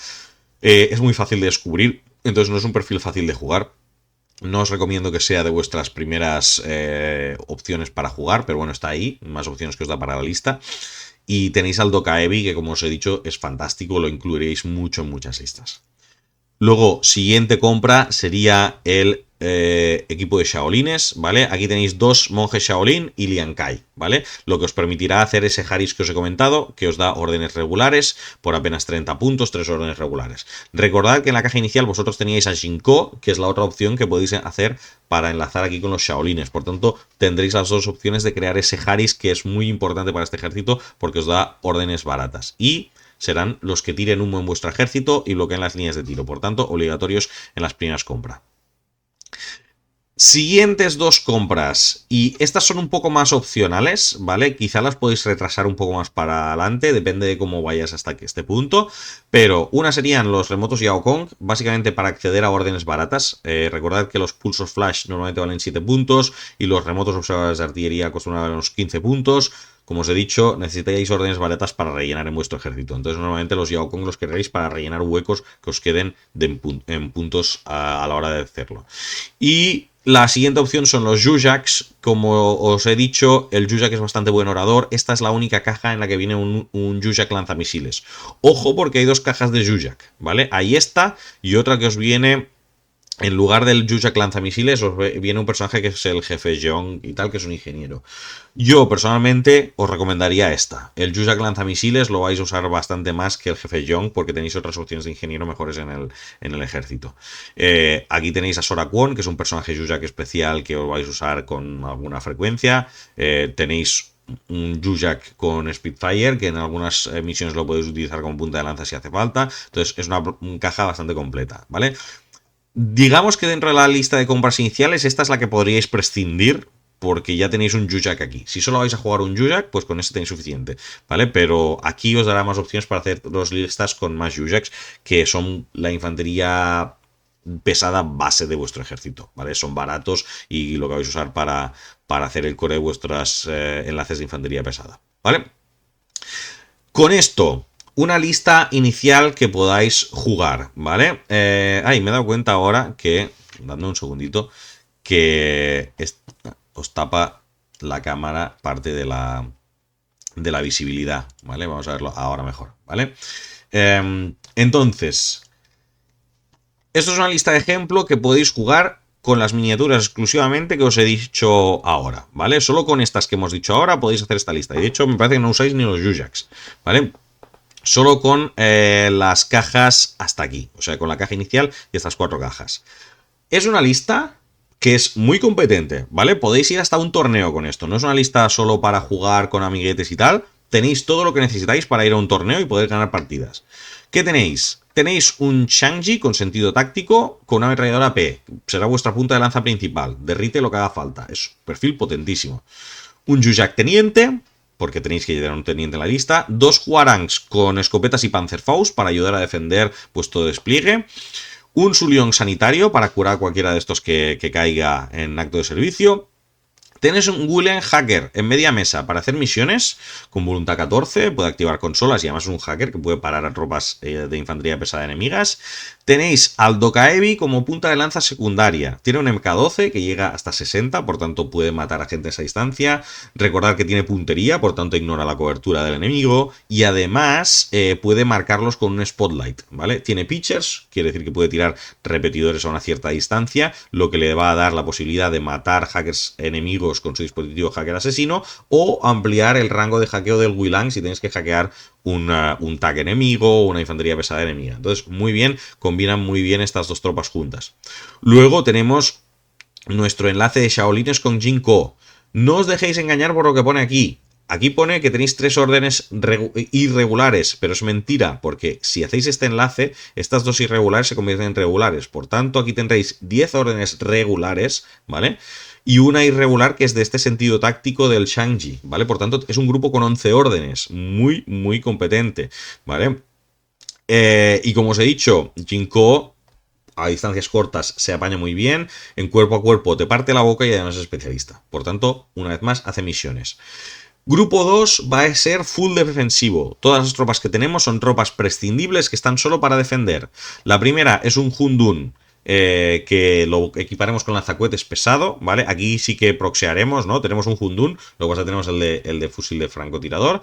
es muy fácil de descubrir, entonces no es un perfil fácil de jugar. No os recomiendo que sea de vuestras primeras opciones para jugar, pero bueno, está ahí, más opciones que os da para la lista. Y tenéis al Dokaebi, que como os he dicho es fantástico, lo incluiréis mucho en muchas listas. Luego, siguiente compra sería el equipo de Shaolines, ¿vale? Aquí tenéis dos monjes Shaolin y Lian Kai, ¿vale? Lo que os permitirá hacer ese Haris que os he comentado, que os da órdenes regulares por apenas 30 puntos, 3 órdenes regulares. Recordad que en la caja inicial vosotros teníais a Jinko, que es la otra opción que podéis hacer para enlazar aquí con los Shaolines. Por tanto, tendréis las dos opciones de crear ese Haris que es muy importante para este ejército porque os da órdenes baratas. Y serán los que tiren humo en vuestro ejército y bloqueen las líneas de tiro. Por tanto, obligatorios en las primeras compras. Siguientes dos compras, y estas son un poco más opcionales, ¿vale? Quizá las podéis retrasar un poco más para adelante, depende de cómo vayas hasta este punto, pero una serían los remotos Yao Kong, básicamente para acceder a órdenes baratas. Recordad que los pulsos flash normalmente valen 7 puntos y los remotos observadores de artillería acostumbran unos 15 puntos. Como os he dicho, necesitáis órdenes baratas para rellenar en vuestro ejército. Entonces, normalmente los Yao Kong los queréis para rellenar huecos que os queden en puntos a la hora de hacerlo. Y la siguiente opción son los Zhuzhaks. Como os he dicho, el Zhuzhak es bastante buen orador. Esta es la única caja en la que viene un Zhuzhak lanzamisiles. Ojo, porque hay dos cajas de Zhuzhak, ¿vale? Hay esta y otra que os viene en lugar del Yujak lanzamisiles, viene un personaje que es el jefe Jeong y tal, que es un ingeniero. Yo, personalmente, os recomendaría esta. El Yujak lanzamisiles lo vais a usar bastante más que el jefe Jeong, porque tenéis otras opciones de ingeniero mejores en el ejército. Aquí tenéis a Sora Kwon, que es un personaje Yujak especial que os vais a usar con alguna frecuencia. Tenéis un Yujak con Spitfire, que en algunas misiones lo podéis utilizar como punta de lanza si hace falta. Entonces es una caja bastante completa, ¿vale? Digamos que dentro de la lista de compras iniciales, esta es la que podríais prescindir, porque ya tenéis un Yujak aquí. Si solo vais a jugar un Yujak, pues con ese tenéis suficiente, ¿vale? Pero aquí os dará más opciones para hacer dos listas con más Yujaks, que son la infantería pesada base de vuestro ejército, ¿vale? Son baratos y lo que vais a usar para hacer el core de vuestros enlaces de infantería pesada, ¿vale? Con esto, una lista inicial que podáis jugar, ¿vale? Me he dado cuenta ahora que, dando un segundito, que os tapa la cámara parte de la visibilidad, ¿vale? Vamos a verlo ahora mejor, ¿vale? Entonces, esto es una lista de ejemplo que podéis jugar con las miniaturas exclusivamente que os he dicho ahora, ¿vale? Solo con estas que hemos dicho ahora podéis hacer esta lista. Y de hecho, me parece que no usáis ni los Yujaks, ¿vale? Solo con las cajas hasta aquí, o sea, con la caja inicial y estas 4 cajas. Es una lista que es muy competente, ¿vale? Podéis ir hasta un torneo con esto, no es una lista solo para jugar con amiguetes y tal, tenéis todo lo que necesitáis para ir a un torneo y poder ganar partidas. ¿Qué tenéis? Tenéis un Shang-Chi con sentido táctico con una ametralladora P, será vuestra punta de lanza principal, derrite lo que haga falta, es un perfil potentísimo. Un Yujak teniente, porque tenéis que llevar un teniente en la lista. 2 Hwarangs con escopetas y Panzerfaust para ayudar a defender vuestro despliegue. Un Suliong sanitario para curar a cualquiera de estos que caiga en acto de servicio. Tenéis un William Hacker en media mesa para hacer misiones con voluntad 14, puede activar consolas y además es un hacker que puede parar a tropas de infantería pesada enemigas. Tenéis al Dokaebi como punta de lanza secundaria. Tiene un MK12 que llega hasta 60, por tanto puede matar a gente a esa distancia. Recordad que tiene puntería, por tanto ignora la cobertura del enemigo. Y además puede marcarlos con un spotlight, ¿vale? Tiene pitchers, quiere decir que puede tirar repetidores a una cierta distancia, lo que le va a dar la posibilidad de matar hackers enemigos con su dispositivo hacker asesino o ampliar el rango de hackeo del Wilang si tenéis que hackear un tag enemigo o una infantería pesada enemiga. Entonces, muy bien, combinan muy bien estas dos tropas juntas. Luego tenemos nuestro enlace de Shaolines con Jinko. No os dejéis engañar por lo que pone aquí. Aquí pone que tenéis 3 órdenes irregulares, pero es mentira, porque si hacéis este enlace, estas 2 irregulares se convierten en regulares. Por tanto, aquí tendréis 10 órdenes regulares, ¿vale? Y una irregular que es de este sentido táctico del Shang-Chi, ¿vale? Por tanto, es un grupo con 11 órdenes, muy, muy competente, ¿vale? Y como os he dicho, Jinko a distancias cortas se apaña muy bien, en cuerpo a cuerpo te parte la boca y además es especialista. Por tanto, una vez más, hace misiones. Grupo 2 va a ser full defensivo. Todas las tropas que tenemos son tropas prescindibles que están solo para defender. La primera es un Hundun, que lo equiparemos con lanzacohetes pesado, ¿vale? Aquí sí que proxearemos, ¿no? Tenemos un Hundun, luego tenemos el de fusil de francotirador.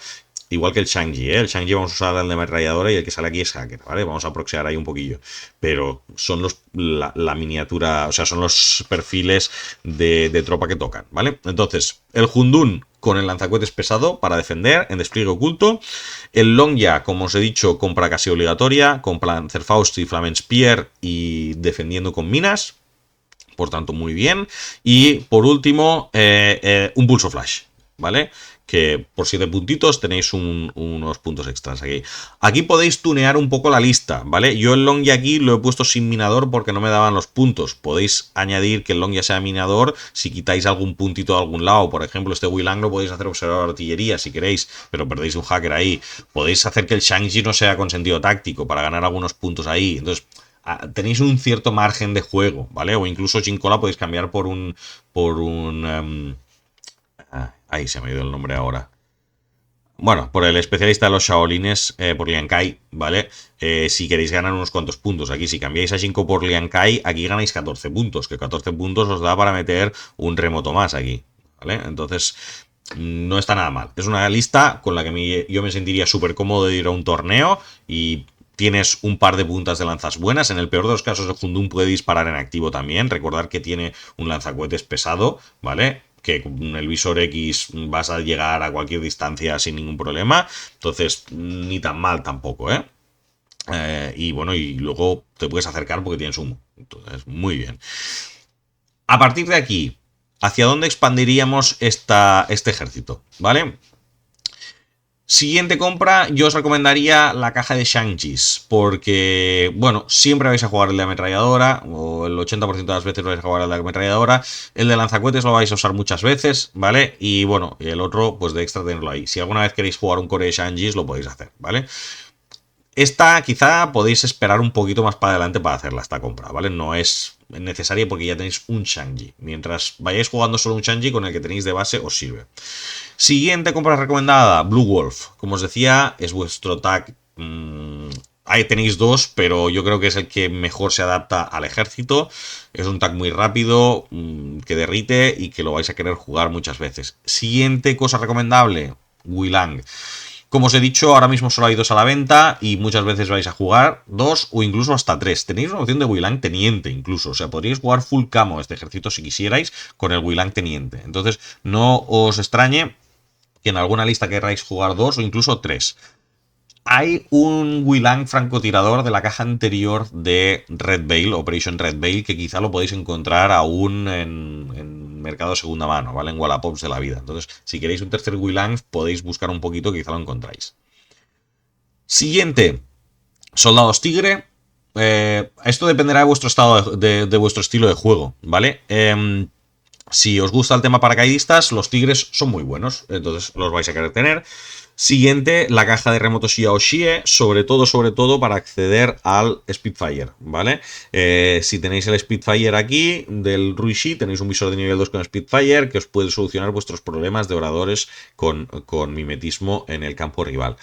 Igual que el Shang-Chi, ¿eh? El Shang-Chi vamos a usar el de ametralladora y el que sale aquí es hacker, ¿vale? Vamos a proxear ahí un poquillo. Pero son la miniatura, o sea, son los perfiles de tropa que tocan, ¿vale? Entonces, el Hundun con el lanzacohetes pesado para defender en despliegue oculto. El Longya, como os he dicho, compra casi obligatoria, con Panzerfaust y Flamenspear y defendiendo con minas. Por tanto, muy bien. Y por último, un pulso flash, ¿vale? Que por 7 puntitos tenéis unos puntos extras aquí. Aquí podéis tunear un poco la lista, ¿vale? Yo el Longya aquí lo he puesto sin minador porque no me daban los puntos. Podéis añadir que el Longya sea minador si quitáis algún puntito de algún lado. Por ejemplo, este Wilang lo podéis hacer observador de artillería si queréis, pero perdéis un hacker ahí. Podéis hacer que el Shang-Chi no sea con sentido táctico para ganar algunos puntos ahí. Entonces, tenéis un cierto margen de juego, ¿vale? O incluso Jinko la podéis cambiar por un... ahí se me ha ido el nombre ahora. Bueno, por el especialista de los Shaolines, por Lian Kai, ¿vale? Si queréis ganar unos cuantos puntos. Aquí, si cambiáis a Jinko por Lian Kai, aquí ganáis 14 puntos. Que 14 puntos os da para meter un remoto más aquí, ¿vale? Entonces, no está nada mal. Es una lista con la que yo me sentiría súper cómodo de ir a un torneo y tienes un par de puntas de lanzas buenas. En el peor de los casos, el Jundun puede disparar en activo también. Recordar que tiene un lanzacohetes pesado, ¿vale? Que con el visor X vas a llegar a cualquier distancia sin ningún problema. Entonces, ni tan mal tampoco, ¿eh? Y bueno, y luego te puedes acercar porque tienes humo. Entonces, muy bien. A partir de aquí, ¿hacia dónde expandiríamos este ejército? ¿Vale? Siguiente compra, yo os recomendaría la caja de Shang-Chis, porque, bueno, siempre vais a jugar el de ametralladora, o el 80% de las veces vais a jugar el de ametralladora, el de lanzacohetes lo vais a usar muchas veces, ¿vale? Y bueno, el otro, pues de extra tenerlo ahí. Si alguna vez queréis jugar un core de Shang-Chis, lo podéis hacer, ¿vale? Esta quizá podéis esperar un poquito más para adelante para hacerla, esta compra, ¿vale? No es necesaria porque ya tenéis un Shang-Chi. Mientras vayáis jugando solo un Shang-Chi, con el que tenéis de base os sirve. Siguiente compra recomendada, Blue Wolf. Como os decía, es vuestro tag. Ahí tenéis dos, pero yo creo que es el que mejor se adapta al ejército. Es un tag muy rápido, que derrite y que lo vais a querer jugar muchas veces. Siguiente cosa recomendable, Wilang. Como os he dicho, ahora mismo solo hay dos a la venta y muchas veces vais a jugar dos o incluso hasta tres. Tenéis una opción de Wilang Teniente incluso. O sea, podríais jugar full camo este ejército si quisierais con el Wilang Teniente. Entonces, no os extrañe que en alguna lista queráis jugar dos o incluso tres. Hay un Wilang francotirador de la caja anterior de Red Veil, Operation Red Veil, que quizá lo podéis encontrar aún en mercado de segunda mano, ¿vale? En Wallapops de la vida. Entonces, si queréis un tercer Wilang, podéis buscar un poquito, quizá lo encontráis. Siguiente, Soldados Tigre. Esto dependerá de vuestro estado de vuestro estilo de juego, ¿vale? Si os gusta el tema paracaidistas, los tigres son muy buenos, entonces los vais a querer tener. Siguiente, la caja de remoto Xia o Xie, sobre todo para acceder al Spitfire, ¿vale? Si tenéis el Spitfire aquí, del Ruishi, tenéis un visor de nivel 2 con Spitfire que os puede solucionar vuestros problemas de oradores con mimetismo en el campo rival.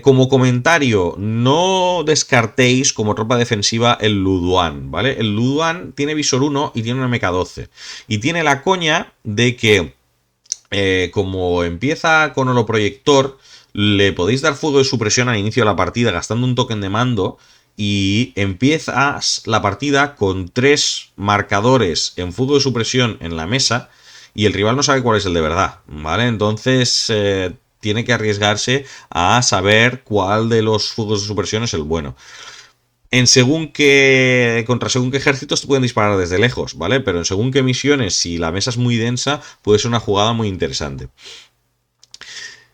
Como comentario, no descartéis como tropa defensiva el Luduan, ¿vale? El Luduan tiene visor 1 y tiene un MK12. Y tiene la coña de que como empieza con holoproyector, le podéis dar fuego de supresión al inicio de la partida gastando un token de mando y empiezas la partida con 3 marcadores en fuego de supresión en la mesa y el rival no sabe cuál es el de verdad, ¿vale? Entonces tiene que arriesgarse a saber cuál de los fuegos de supresión es el bueno. Contra según qué ejércitos te pueden disparar desde lejos, ¿vale? Pero en según qué misiones, si la mesa es muy densa, puede ser una jugada muy interesante.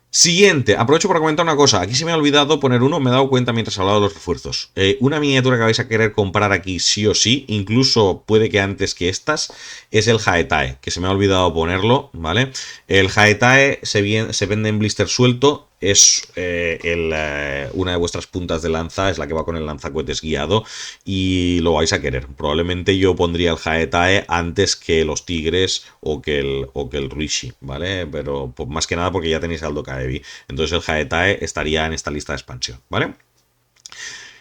Siguiente, aprovecho para comentar una cosa. Aquí se me ha olvidado poner uno, me he dado cuenta mientras hablaba de los refuerzos. Una miniatura que vais a querer comprar aquí sí o sí, incluso puede que antes que estas, es el Haetae, que se me ha olvidado ponerlo, ¿vale? El Haetae se vende en blister suelto. Es una de vuestras puntas de lanza, es la que va con el lanzacohetes guiado y lo vais a querer. Probablemente yo pondría el Haetae antes que los tigres o que el Rishi, ¿vale? Pero pues, más que nada porque ya tenéis al Dokkaebi. Entonces el Haetae estaría en esta lista de expansión, ¿vale?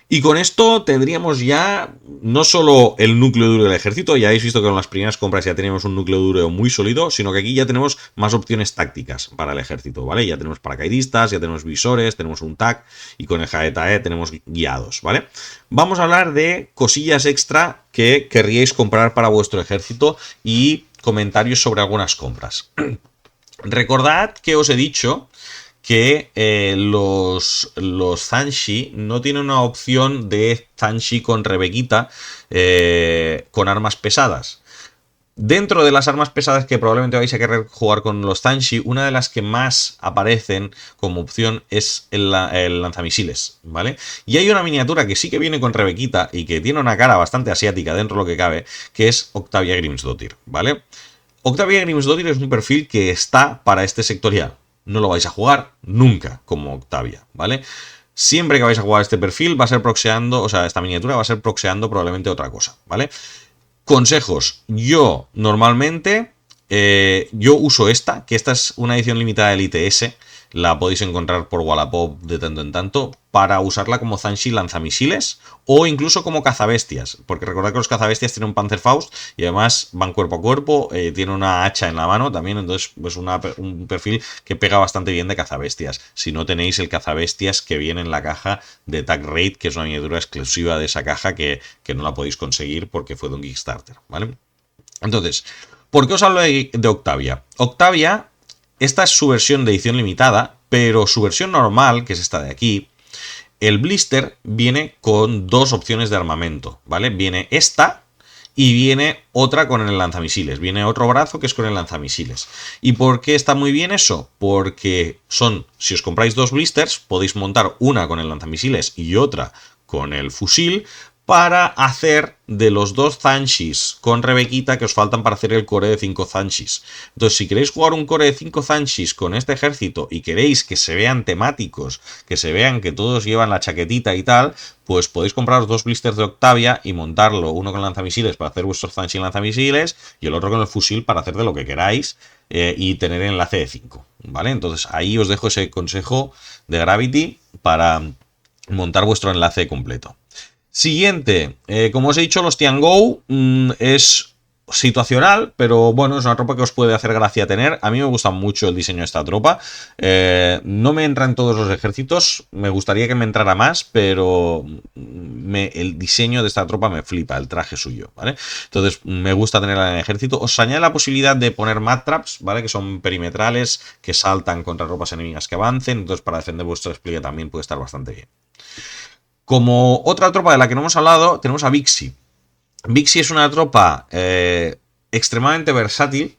Y con esto tendríamos ya no solo el núcleo duro del ejército, ya habéis visto que con las primeras compras ya teníamos un núcleo duro muy sólido, sino que aquí ya tenemos más opciones tácticas para el ejército, ¿vale? Ya tenemos paracaidistas, ya tenemos visores, tenemos un TAC y con el Haetae tenemos guiados, ¿vale? Vamos a hablar de cosillas extra que querríais comprar para vuestro ejército y comentarios sobre algunas compras. Recordad que os he dicho que los Zanshi no tienen una opción de Zanshi con Rebequita con armas pesadas. Dentro de las armas pesadas que probablemente vais a querer jugar con los Zanshi, una de las que más aparecen como opción es el lanzamisiles, ¿vale? Y hay una miniatura que sí que viene con Rebequita y que tiene una cara bastante asiática dentro de lo que cabe, que es Octavia Grimsdottir, ¿vale? Octavia Grimsdottir es un perfil que está para este sectorial. No lo vais a jugar nunca como Octavia, ¿vale? Siempre que vais a jugar este perfil va a ser proxeando, o sea, esta miniatura va a ser proxeando probablemente otra cosa, ¿vale? Consejos. Yo normalmente, yo uso esta, que esta es una edición limitada de Elite S, la podéis encontrar por Wallapop de tanto en tanto, para usarla como Banshee lanzamisiles o incluso como cazabestias, porque recordad que los cazabestias tienen un Panzerfaust y además van cuerpo a cuerpo, tiene una hacha en la mano también, entonces es un perfil que pega bastante bien de cazabestias. Si no tenéis el cazabestias que viene en la caja de Tag Raid, que es una miniatura exclusiva de esa caja que no la podéis conseguir porque fue de un Kickstarter, ¿vale? Entonces, ¿por qué os hablo de Octavia? Octavia, esta es su versión de edición limitada, pero su versión normal, que es esta de aquí, el blister viene con dos opciones de armamento, ¿vale? Viene esta y viene otra con el lanzamisiles. Viene otro brazo que es con el lanzamisiles. ¿Y por qué está muy bien eso? Porque si os compráis dos blisters, podéis montar una con el lanzamisiles y otra con el fusil, para hacer de los dos Banshees con Rebequita que os faltan para hacer el core de 5 Banshees. Entonces, si queréis jugar un core de 5 Banshees con este ejército y queréis que se vean temáticos, que se vean que todos llevan la chaquetita y tal, pues podéis compraros dos blisters de Octavia y montarlo, uno con lanzamisiles para hacer vuestros Banshees lanzamisiles y el otro con el fusil para hacer de lo que queráis y tener enlace de 5, ¿vale? Entonces, ahí os dejo ese consejo de Gravity para montar vuestro enlace completo. Siguiente, como os he dicho, los Tiango es situacional, pero bueno, es una tropa que os puede hacer gracia tener. A mí me gusta mucho el diseño de esta tropa. No me entra en todos los ejércitos, me gustaría que me entrara más, pero el diseño de esta tropa me flipa, el traje suyo, ¿vale? Entonces me gusta tenerla en el ejército. Os añade la posibilidad de poner mat traps, ¿vale? Que son perimetrales, que saltan contra tropas enemigas que avancen, entonces para defender vuestro despliegue también puede estar bastante bien. Como otra tropa de la que no hemos hablado, tenemos a Vixi. Vixi es una tropa extremadamente versátil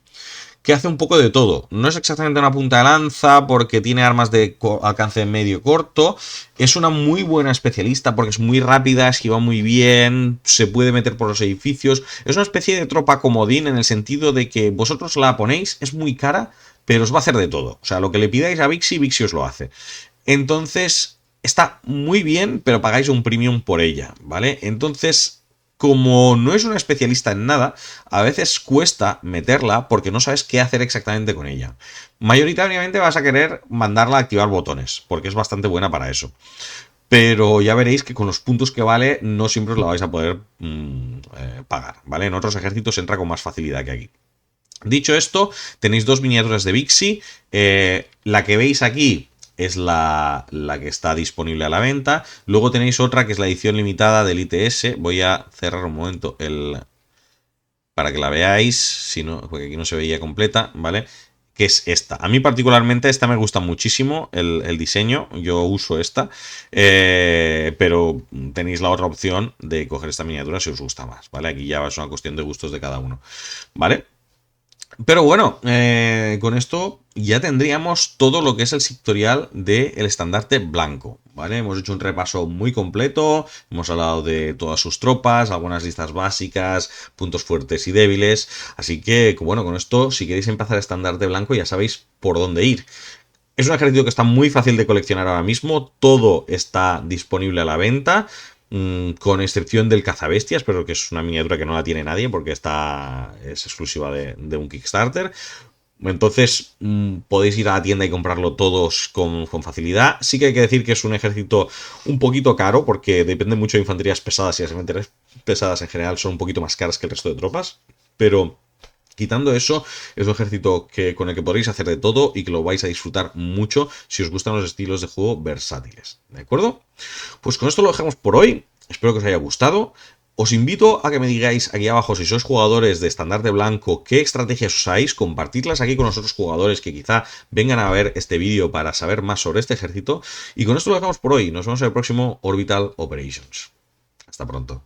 que hace un poco de todo. No es exactamente una punta de lanza porque tiene armas de alcance medio corto. Es una muy buena especialista porque es muy rápida, esquiva muy bien, se puede meter por los edificios. Es una especie de tropa comodín en el sentido de que vosotros la ponéis, es muy cara, pero os va a hacer de todo. O sea, lo que le pidáis a Vixi, Vixi os lo hace. Entonces, está muy bien, pero pagáis un premium por ella, ¿vale? Entonces, como no es una especialista en nada, a veces cuesta meterla porque no sabes qué hacer exactamente con ella. Mayoritariamente vas a querer mandarla a activar botones, porque es bastante buena para eso. Pero ya veréis que con los puntos que vale no siempre os la vais a poder pagar, ¿vale? En otros ejércitos entra con más facilidad que aquí. Dicho esto, tenéis dos miniaturas de Vixi. La que veis aquí es la que está disponible a la venta. Luego tenéis otra que es la edición limitada del ITS. Voy a cerrar un momento para que la veáis, si no, porque aquí no se veía completa, ¿vale? Que es esta. A mí particularmente esta me gusta muchísimo el diseño, yo uso esta, pero tenéis la otra opción de coger esta miniatura si os gusta más, ¿vale? Aquí ya es una cuestión de gustos de cada uno, ¿vale? Pero bueno, con esto ya tendríamos todo lo que es el sectorial del estandarte blanco, ¿vale? Hemos hecho un repaso muy completo, hemos hablado de todas sus tropas, algunas listas básicas, puntos fuertes y débiles, así que bueno, con esto, si queréis empezar el estandarte blanco ya sabéis por dónde ir. Es un ejército que está muy fácil de coleccionar ahora mismo, todo está disponible a la venta, con excepción del cazabestias, pero que es una miniatura que no la tiene nadie porque es exclusiva de un Kickstarter. Entonces podéis ir a la tienda y comprarlo todos con facilidad. Sí que hay que decir que es un ejército un poquito caro porque depende mucho de infanterías pesadas y las infanterías pesadas en general son un poquito más caras que el resto de tropas, pero quitando eso, es un ejército con el que podréis hacer de todo y que lo vais a disfrutar mucho si os gustan los estilos de juego versátiles. ¿De acuerdo? Pues con esto lo dejamos por hoy. Espero que os haya gustado. Os invito a que me digáis aquí abajo si sois jugadores de estandarte blanco, qué estrategias usáis, compartidlas aquí con los otros jugadores que quizá vengan a ver este vídeo para saber más sobre este ejército. Y con esto lo dejamos por hoy. Nos vemos en el próximo Orbital Operations. Hasta pronto.